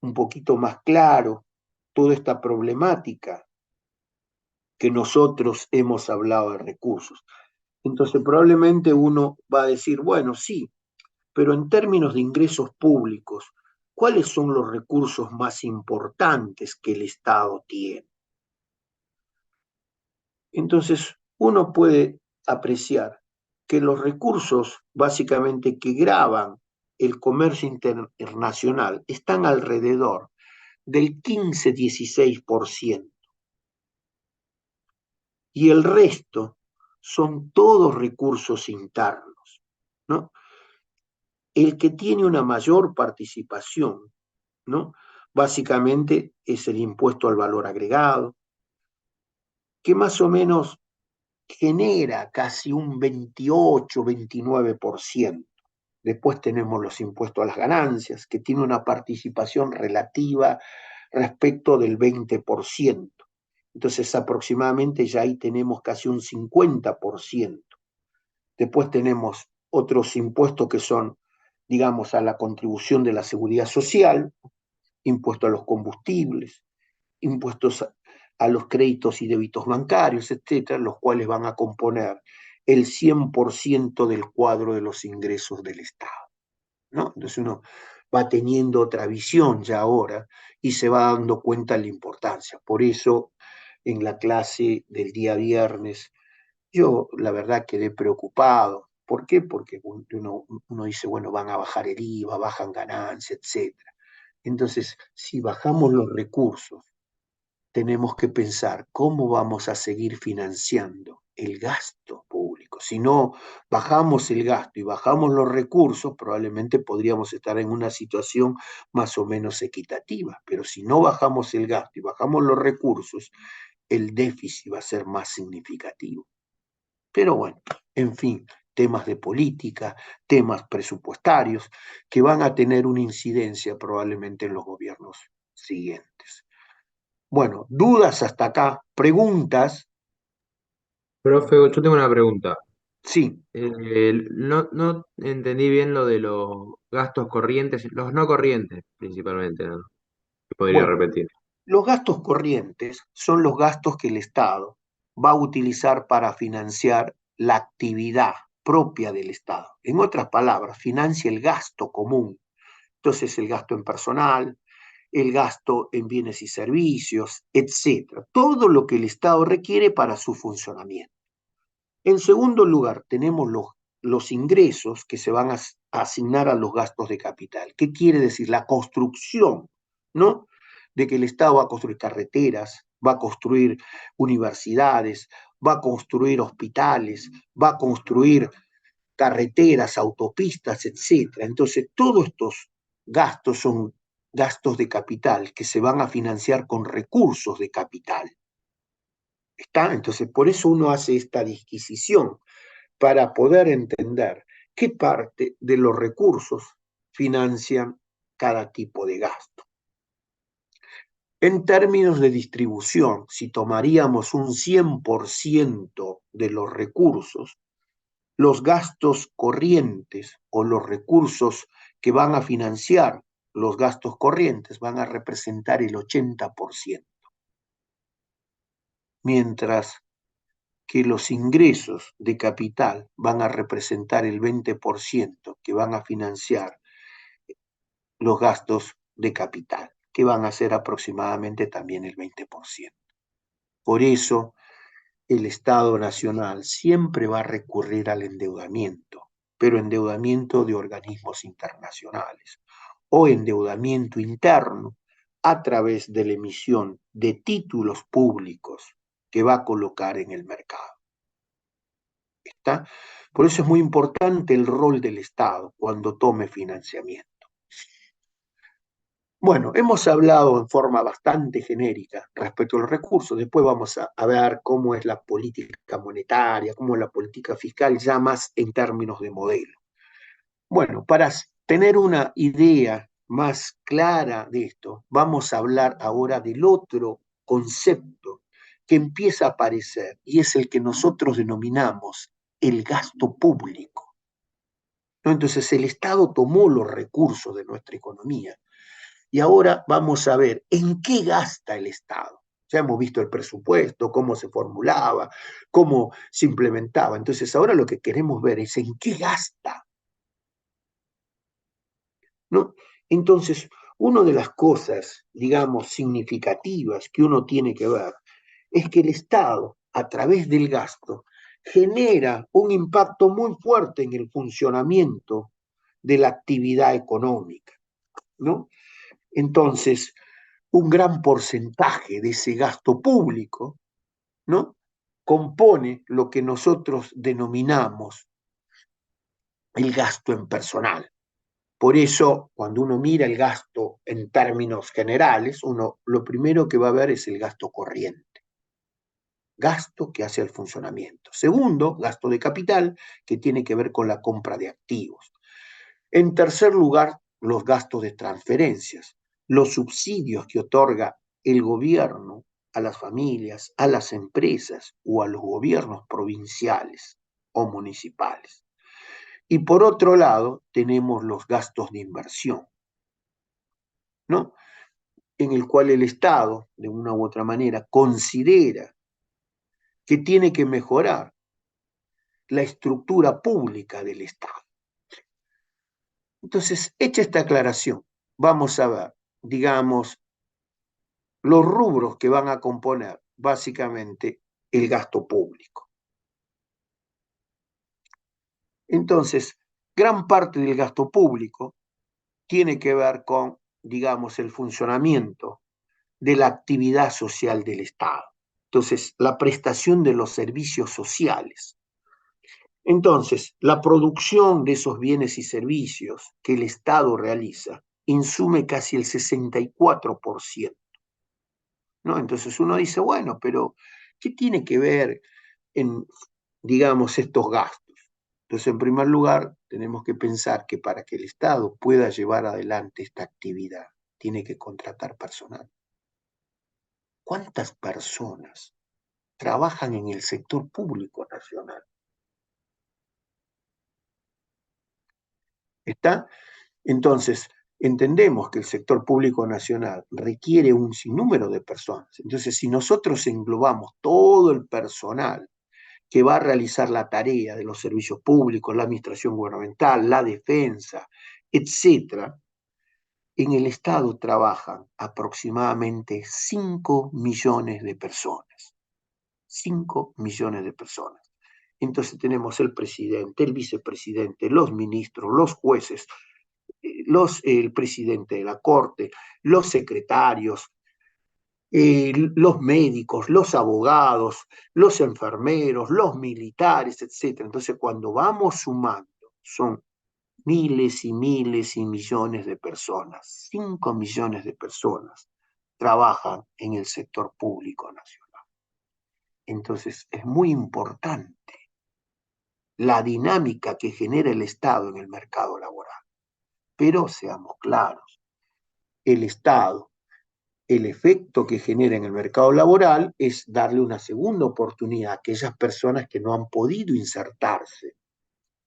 un poquito más claro toda esta problemática que nosotros hemos hablado de recursos. Entonces, probablemente uno va a decir, bueno, sí, pero en términos de ingresos públicos, ¿cuáles son los recursos más importantes que el Estado tiene? Entonces, uno puede apreciar que los recursos básicamente que gravan el comercio internacional están alrededor del 15-16%. Y el resto son todos recursos internos, ¿no? El que tiene una mayor participación, ¿no? Básicamente es el impuesto al valor agregado, que más o menos genera casi un 28-29%. Después tenemos los impuestos a las ganancias, que tiene una participación relativa respecto del 20%. Entonces, aproximadamente ya ahí tenemos casi un 50%. Después tenemos otros impuestos que son, digamos, a la contribución de la seguridad social, impuesto a los combustibles, impuestos a los créditos y débitos bancarios, etcétera, los cuales van a componer el 100% del cuadro de los ingresos del Estado, ¿no? Entonces uno va teniendo otra visión ya ahora y se va dando cuenta de la importancia. Por eso, en la clase del día viernes, yo la verdad quedé preocupado. ¿Por qué? Porque uno dice, bueno, van a bajar el IVA, bajan ganancias, etcétera. Entonces, si bajamos los recursos, tenemos que pensar cómo vamos a seguir financiando el gasto público. Si no bajamos el gasto y bajamos los recursos, probablemente podríamos estar en una situación más o menos equitativa, pero si no bajamos el gasto y bajamos los recursos, el déficit va a ser más significativo. Pero bueno, en fin, temas de política, temas presupuestarios, que van a tener una incidencia probablemente en los gobiernos siguientes. Bueno, dudas hasta acá, preguntas, Profe, yo tengo una pregunta. sí. No entendí bien lo de los gastos corrientes, los no corrientes principalmente, ¿no? ¿Me podría Bueno, repetir? los gastos corrientes son los gastos que el Estado va a utilizar para financiar la actividad propia del Estado. En otras palabras, financia el gasto común. Entonces, el gasto en personal, el gasto en bienes y servicios, etcétera. Todo lo que el Estado requiere para su funcionamiento. En segundo lugar, tenemos los ingresos que se van a asignar a los gastos de capital. ¿Qué quiere decir? La construcción, ¿no? De que el Estado va a construir carreteras, va a construir universidades, va a construir hospitales, va a construir carreteras, autopistas, etcétera. Entonces, todos estos gastos son gastos de capital que se van a financiar con recursos de capital. ¿Está? Entonces, por eso uno hace esta disquisición para poder entender qué parte de los recursos financian cada tipo de gasto. En términos de distribución, si tomaríamos un 100% de los recursos, los gastos corrientes o los recursos que van a financiar los gastos corrientes van a representar el 80%, mientras que los ingresos de capital van a representar el 20% que van a financiar los gastos de capital, que van a ser aproximadamente también el 20%. Por eso, el Estado Nacional siempre va a recurrir al endeudamiento, pero endeudamiento de organismos internacionales o endeudamiento interno a través de la emisión de títulos públicos que va a colocar en el mercado. ¿Está? Por eso es muy importante el rol del Estado cuando tome financiamiento. Bueno, hemos hablado en forma bastante genérica respecto a los recursos, después vamos a ver cómo es la política monetaria, cómo es la política fiscal, ya más en términos de modelo. Bueno, para tener una idea más clara de esto, vamos a hablar ahora del otro concepto que empieza a aparecer y es el que nosotros denominamos el gasto público, ¿no? Entonces, el Estado tomó los recursos de nuestra economía y ahora vamos a ver en qué gasta el Estado. Ya hemos visto el presupuesto, cómo se formulaba, cómo se implementaba. Entonces, ahora lo que queremos ver es en qué gasta, ¿no? Entonces, una de las cosas, digamos, significativas que uno tiene que ver es que el Estado, a través del gasto, genera un impacto muy fuerte en el funcionamiento de la actividad económica, ¿no? Entonces, un gran porcentaje de ese gasto público, ¿no? Compone lo que nosotros denominamos el gasto en personal. Por eso, cuando uno mira el gasto en términos generales, uno lo primero que va a ver es el gasto corriente. Gasto que hace el funcionamiento. Segundo, gasto de capital, que tiene que ver con la compra de activos. En tercer lugar, los gastos de transferencias, los subsidios que otorga el gobierno a las familias, a las empresas o a los gobiernos provinciales o municipales. Y por otro lado, tenemos los gastos de inversión, ¿no? En el cual el Estado, de una u otra manera, considera que tiene que mejorar la estructura pública del Estado. Entonces, hecha esta aclaración, vamos a ver, digamos, los rubros que van a componer básicamente el gasto público. Entonces, gran parte del gasto público tiene que ver con, digamos, el funcionamiento de la actividad social del Estado. Entonces, la prestación de los servicios sociales. Entonces, la producción de esos bienes y servicios que el Estado realiza insume casi el 64%. ¿No? Entonces uno dice, bueno, pero ¿qué tiene que ver en, digamos, estos gastos? Entonces, en primer lugar, tenemos que pensar que para que el Estado pueda llevar adelante esta actividad, tiene que contratar personal. ¿Cuántas personas trabajan en el sector público nacional? ¿Está? Entonces, entendemos que el sector público nacional requiere un sinnúmero de personas. Entonces, si nosotros englobamos todo el personal que va a realizar la tarea de los servicios públicos, la administración gubernamental, la defensa, etcétera, en el Estado trabajan aproximadamente 5 millones de personas. 5 millones de personas. Entonces tenemos el presidente, el vicepresidente, los ministros, los jueces, el presidente de la Corte, los secretarios, los médicos, los abogados, los enfermeros, los militares, etc. Entonces, cuando vamos sumando, son miles y miles y millones de personas, 5 millones de personas trabajan en el sector público nacional. Entonces, es muy importante la dinámica que genera el Estado en el mercado laboral. Pero seamos claros, el Estado, el efecto que genera en el mercado laboral es darle una segunda oportunidad a aquellas personas que no han podido insertarse,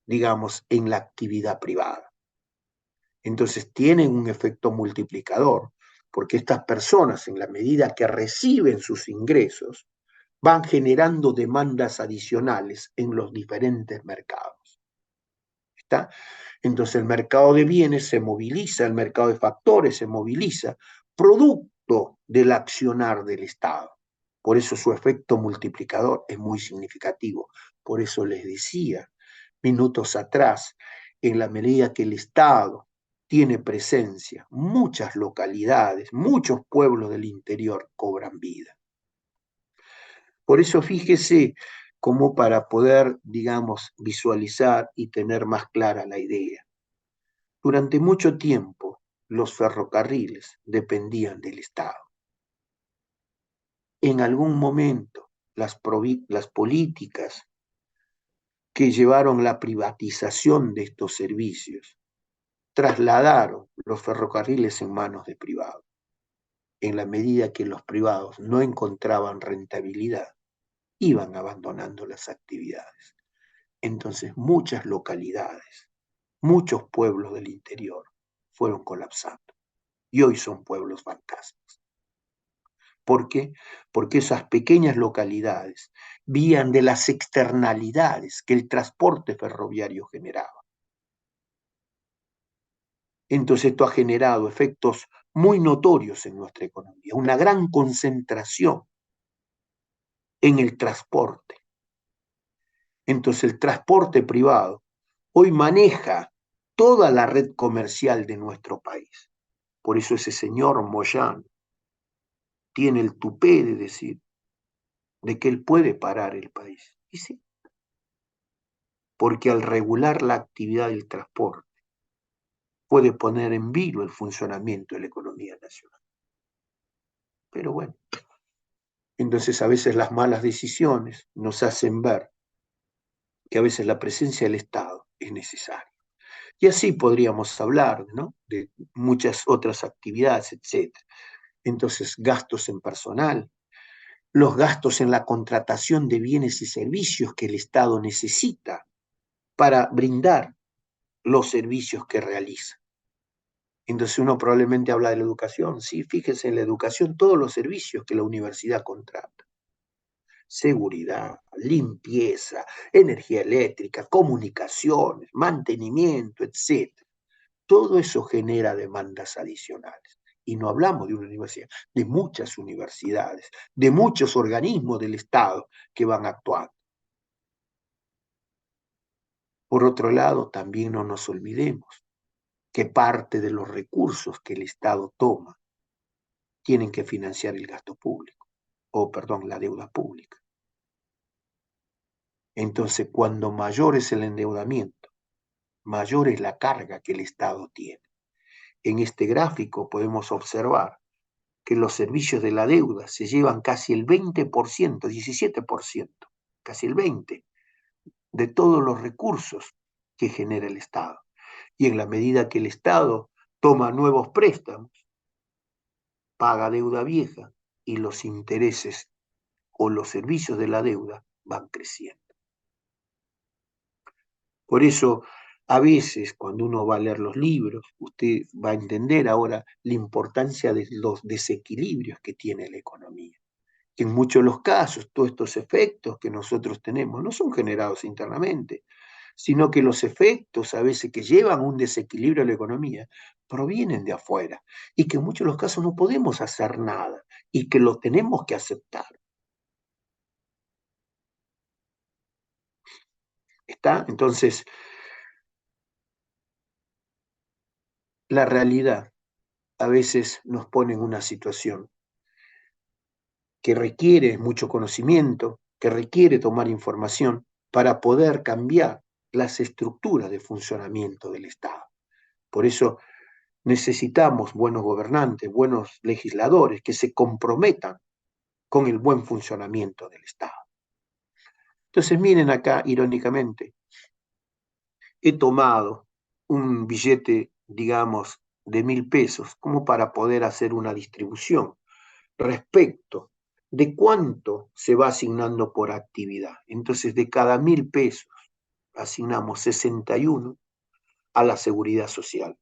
digamos, en la actividad privada. Entonces tienen un efecto multiplicador, porque estas personas, en la medida que reciben sus ingresos, van generando demandas adicionales en los diferentes mercados. ¿Está? Entonces el mercado de bienes se moviliza, el mercado de factores se moviliza, producto del accionar del Estado. Por eso su efecto multiplicador es muy significativo. Por eso les decía minutos atrás, en la medida que el Estado tiene presencia, muchas localidades, muchos pueblos del interior cobran vida. Por eso fíjese cómo para poder, digamos, visualizar y tener más clara la idea. Durante mucho tiempo, los ferrocarriles dependían del Estado. En algún momento, las políticas que llevaron la privatización de estos servicios trasladaron los ferrocarriles en manos de privados. En la medida que los privados no encontraban rentabilidad, iban abandonando las actividades. Entonces muchas localidades, muchos pueblos del interior fueron colapsando y hoy son pueblos fantasmas. ¿Por qué? Porque esas pequeñas localidades vían de las externalidades que el transporte ferroviario generaba. Entonces esto ha generado efectos muy notorios en nuestra economía, una gran concentración en el transporte. Entonces el transporte privado hoy maneja toda la red comercial de nuestro país. Por eso ese señor Moyano tiene el tupé de decir de que él puede parar el país. Y sí, porque al regular la actividad del transporte, puede poner en vilo el funcionamiento de la economía nacional. Pero bueno, entonces a veces las malas decisiones nos hacen ver que a veces la presencia del Estado es necesaria. Y así podríamos hablar, ¿no?, de muchas otras actividades, etc. Entonces, gastos en personal, los gastos en la contratación de bienes y servicios que el Estado necesita para brindar los servicios que realiza. Entonces uno probablemente habla de la educación. Sí, fíjense en la educación, todos los servicios que la universidad contrata. Seguridad, limpieza, energía eléctrica, comunicaciones, mantenimiento, etc. Todo eso genera demandas adicionales. Y no hablamos de una universidad, de muchas universidades, de muchos organismos del Estado que van actuando. Por otro lado, también no nos olvidemos que parte de los recursos que el Estado toma tienen que financiar el gasto público, la deuda pública. Entonces, cuando mayor es el endeudamiento, mayor es la carga que el Estado tiene. En este gráfico podemos observar que los servicios de la deuda se llevan casi el 20%, 17%, casi el 20% de todos los recursos que genera el Estado. Y en la medida que el Estado toma nuevos préstamos, paga deuda vieja y los intereses o los servicios de la deuda van creciendo. Por eso, a veces, cuando uno va a leer los libros, usted va a entender ahora la importancia de los desequilibrios que tiene la economía. Que en muchos de los casos, todos estos efectos que nosotros tenemos no son generados internamente, sino que los efectos a veces que llevan un desequilibrio a la economía provienen de afuera y que en muchos de los casos no podemos hacer nada y que lo tenemos que aceptar. ¿Está? Entonces, la realidad a veces nos pone en una situación que requiere mucho conocimiento, que requiere tomar información para poder cambiar las estructuras de funcionamiento del Estado. Por eso necesitamos buenos gobernantes, buenos legisladores que se comprometan con el buen funcionamiento del Estado. Entonces, miren acá, irónicamente, he tomado un billete, digamos, de 1.000 pesos como para poder hacer una distribución respecto de cuánto se va asignando por actividad. Entonces, de cada 1.000 pesos asignamos 61 a la seguridad social,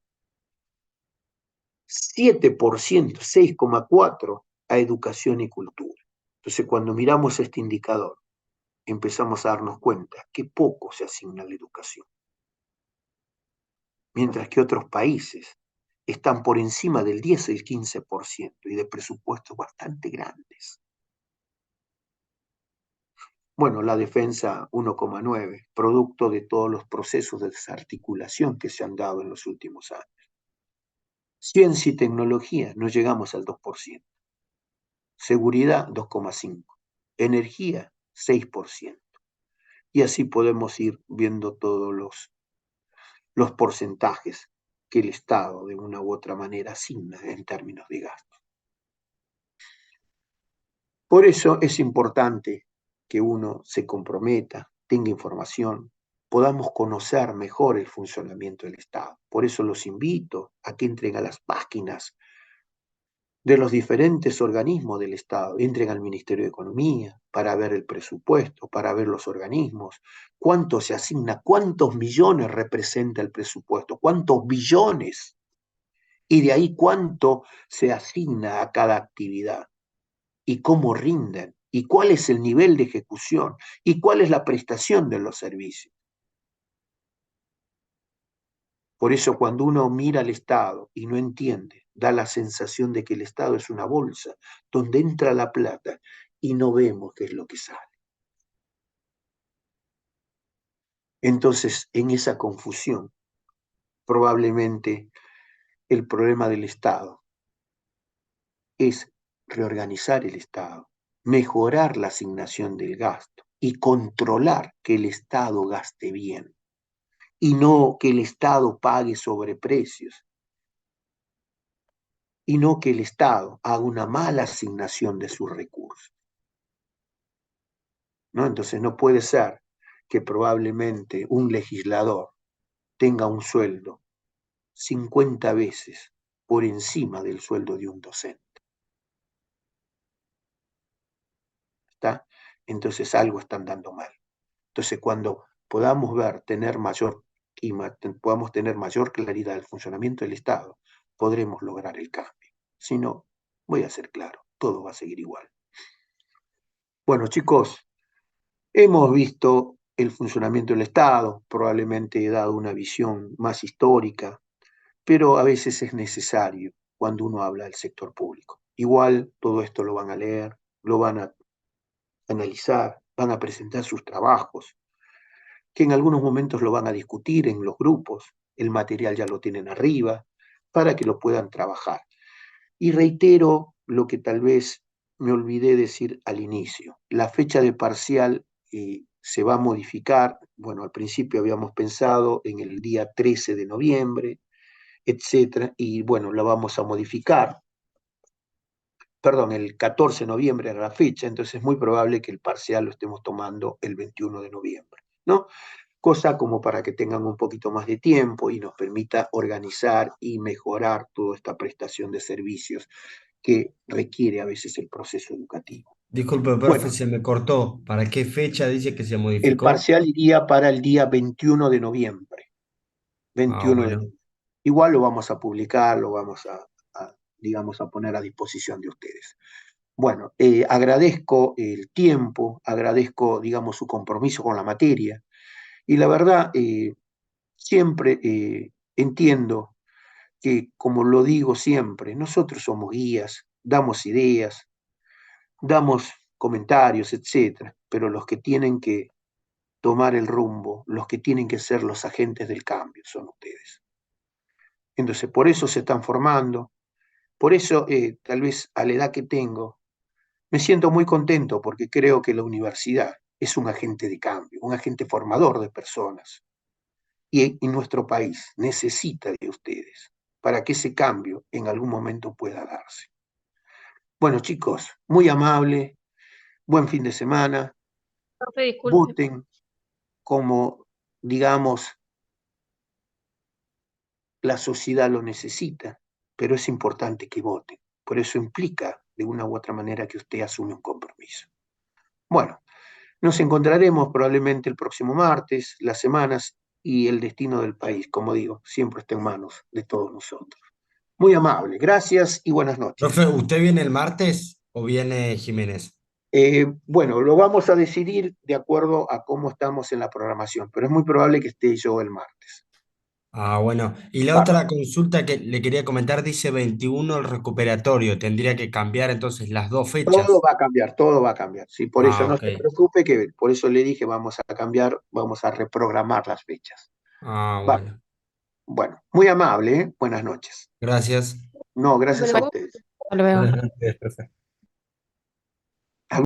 7%, 6,4% a educación y cultura. Entonces, cuando miramos este indicador, empezamos a darnos cuenta que poco se asigna a la educación, mientras que otros países están por encima del 10 y el 15% y de presupuestos bastante grandes. Bueno, la defensa 1,9%, producto de todos los procesos de desarticulación que se han dado en los últimos años. Ciencia y tecnología, no llegamos al 2%. Seguridad, 2,5%. Energía, 6%. Y así podemos ir viendo todos los porcentajes que el Estado de una u otra manera asigna en términos de gasto. Por eso es importante que uno se comprometa, tenga información, podamos conocer mejor el funcionamiento del Estado. Por eso los invito a que entren a las páginas de los diferentes organismos del Estado, entren al Ministerio de Economía para ver el presupuesto, para ver los organismos, cuánto se asigna, cuántos millones representa el presupuesto, cuántos billones, y de ahí cuánto se asigna a cada actividad, y cómo rinden, y cuál es el nivel de ejecución, y cuál es la prestación de los servicios. Por eso cuando uno mira al Estado y no entiende, da la sensación de que el Estado es una bolsa donde entra la plata y no vemos qué es lo que sale. Entonces, en esa confusión, probablemente el problema del Estado es reorganizar el Estado, mejorar la asignación del gasto y controlar que el Estado gaste bien. y no que el Estado pague sobreprecios, y no que el Estado haga una mala asignación de sus recursos, ¿no? Entonces no puede ser que probablemente un legislador tenga un sueldo 50 veces por encima del sueldo de un docente. ¿Está? Entonces algo están dando mal. Entonces cuando podamos podamos tener mayor claridad del funcionamiento del Estado, podremos lograr el cambio. Si no, voy a ser claro, todo va a seguir igual. Bueno, chicos, hemos visto el funcionamiento del Estado, probablemente he dado una visión más histórica, pero a veces es necesario cuando uno habla del sector público. Igual todo esto lo van a leer, lo van a analizar, van a presentar sus trabajos, que en algunos momentos lo van a discutir en los grupos, el material ya lo tienen arriba, para que lo puedan trabajar. Y reitero lo que tal vez me olvidé decir al inicio, la fecha de parcial se va a modificar, bueno, al principio habíamos pensado en el día 13 de noviembre, etcétera, y bueno, la vamos a modificar. Perdón, el 14 de noviembre era la fecha, entonces es muy probable que el parcial lo estemos tomando el 21 de noviembre, ¿no? Cosa como para que tengan un poquito más de tiempo y nos permita organizar y mejorar toda esta prestación de servicios que requiere a veces el proceso educativo. Disculpe, profe, Bueno, se me cortó. ¿Para qué fecha dice que se el modificó? parcial iría para el día 21 de noviembre. Ah, 21 de bueno. noviembre. Igual lo vamos a publicar, lo vamos digamos, a poner a disposición de ustedes. Bueno, agradezco el tiempo, agradezco, digamos, su compromiso con la materia y la verdad, siempre entiendo que, como lo digo siempre, nosotros somos guías, damos ideas, damos comentarios, etcétera, pero los que tienen que tomar el rumbo, los que tienen que ser los agentes del cambio son ustedes. Entonces, por eso se están formando, por eso, tal vez a la edad que tengo, me siento muy contento porque creo que la universidad es un agente de cambio, un agente formador de personas. Y nuestro país necesita de ustedes para que ese cambio en algún momento pueda darse. Bueno, chicos, muy amable, buen fin de semana, Profe, disculpe. voten como, digamos, la sociedad lo necesita, pero es importante que voten. Por eso implica, de una u otra manera, que usted asume un compromiso. Bueno, nos encontraremos probablemente el próximo martes, las semanas y el destino del país, como digo, siempre está en manos de todos nosotros. Muy amable, gracias y buenas noches. Profe, ¿usted viene el martes o viene Jiménez? Bueno, lo vamos a decidir de acuerdo a cómo estamos en la programación, pero es muy probable que esté yo el martes. Ah, bueno. Y la Bárbaro. otra consulta que le quería comentar dice 21 el recuperatorio. Tendría que cambiar entonces las dos Todo fechas. va a cambiar, todo va a cambiar. Sí, por eso Ah, no ok. se preocupe, que por eso le dije, vamos a cambiar, vamos a reprogramar las fechas. Ah, Va. bueno. Bueno, muy amable, ¿eh? Buenas noches. Gracias. No, gracias a ustedes. Hasta luego. Buenas noches, profe.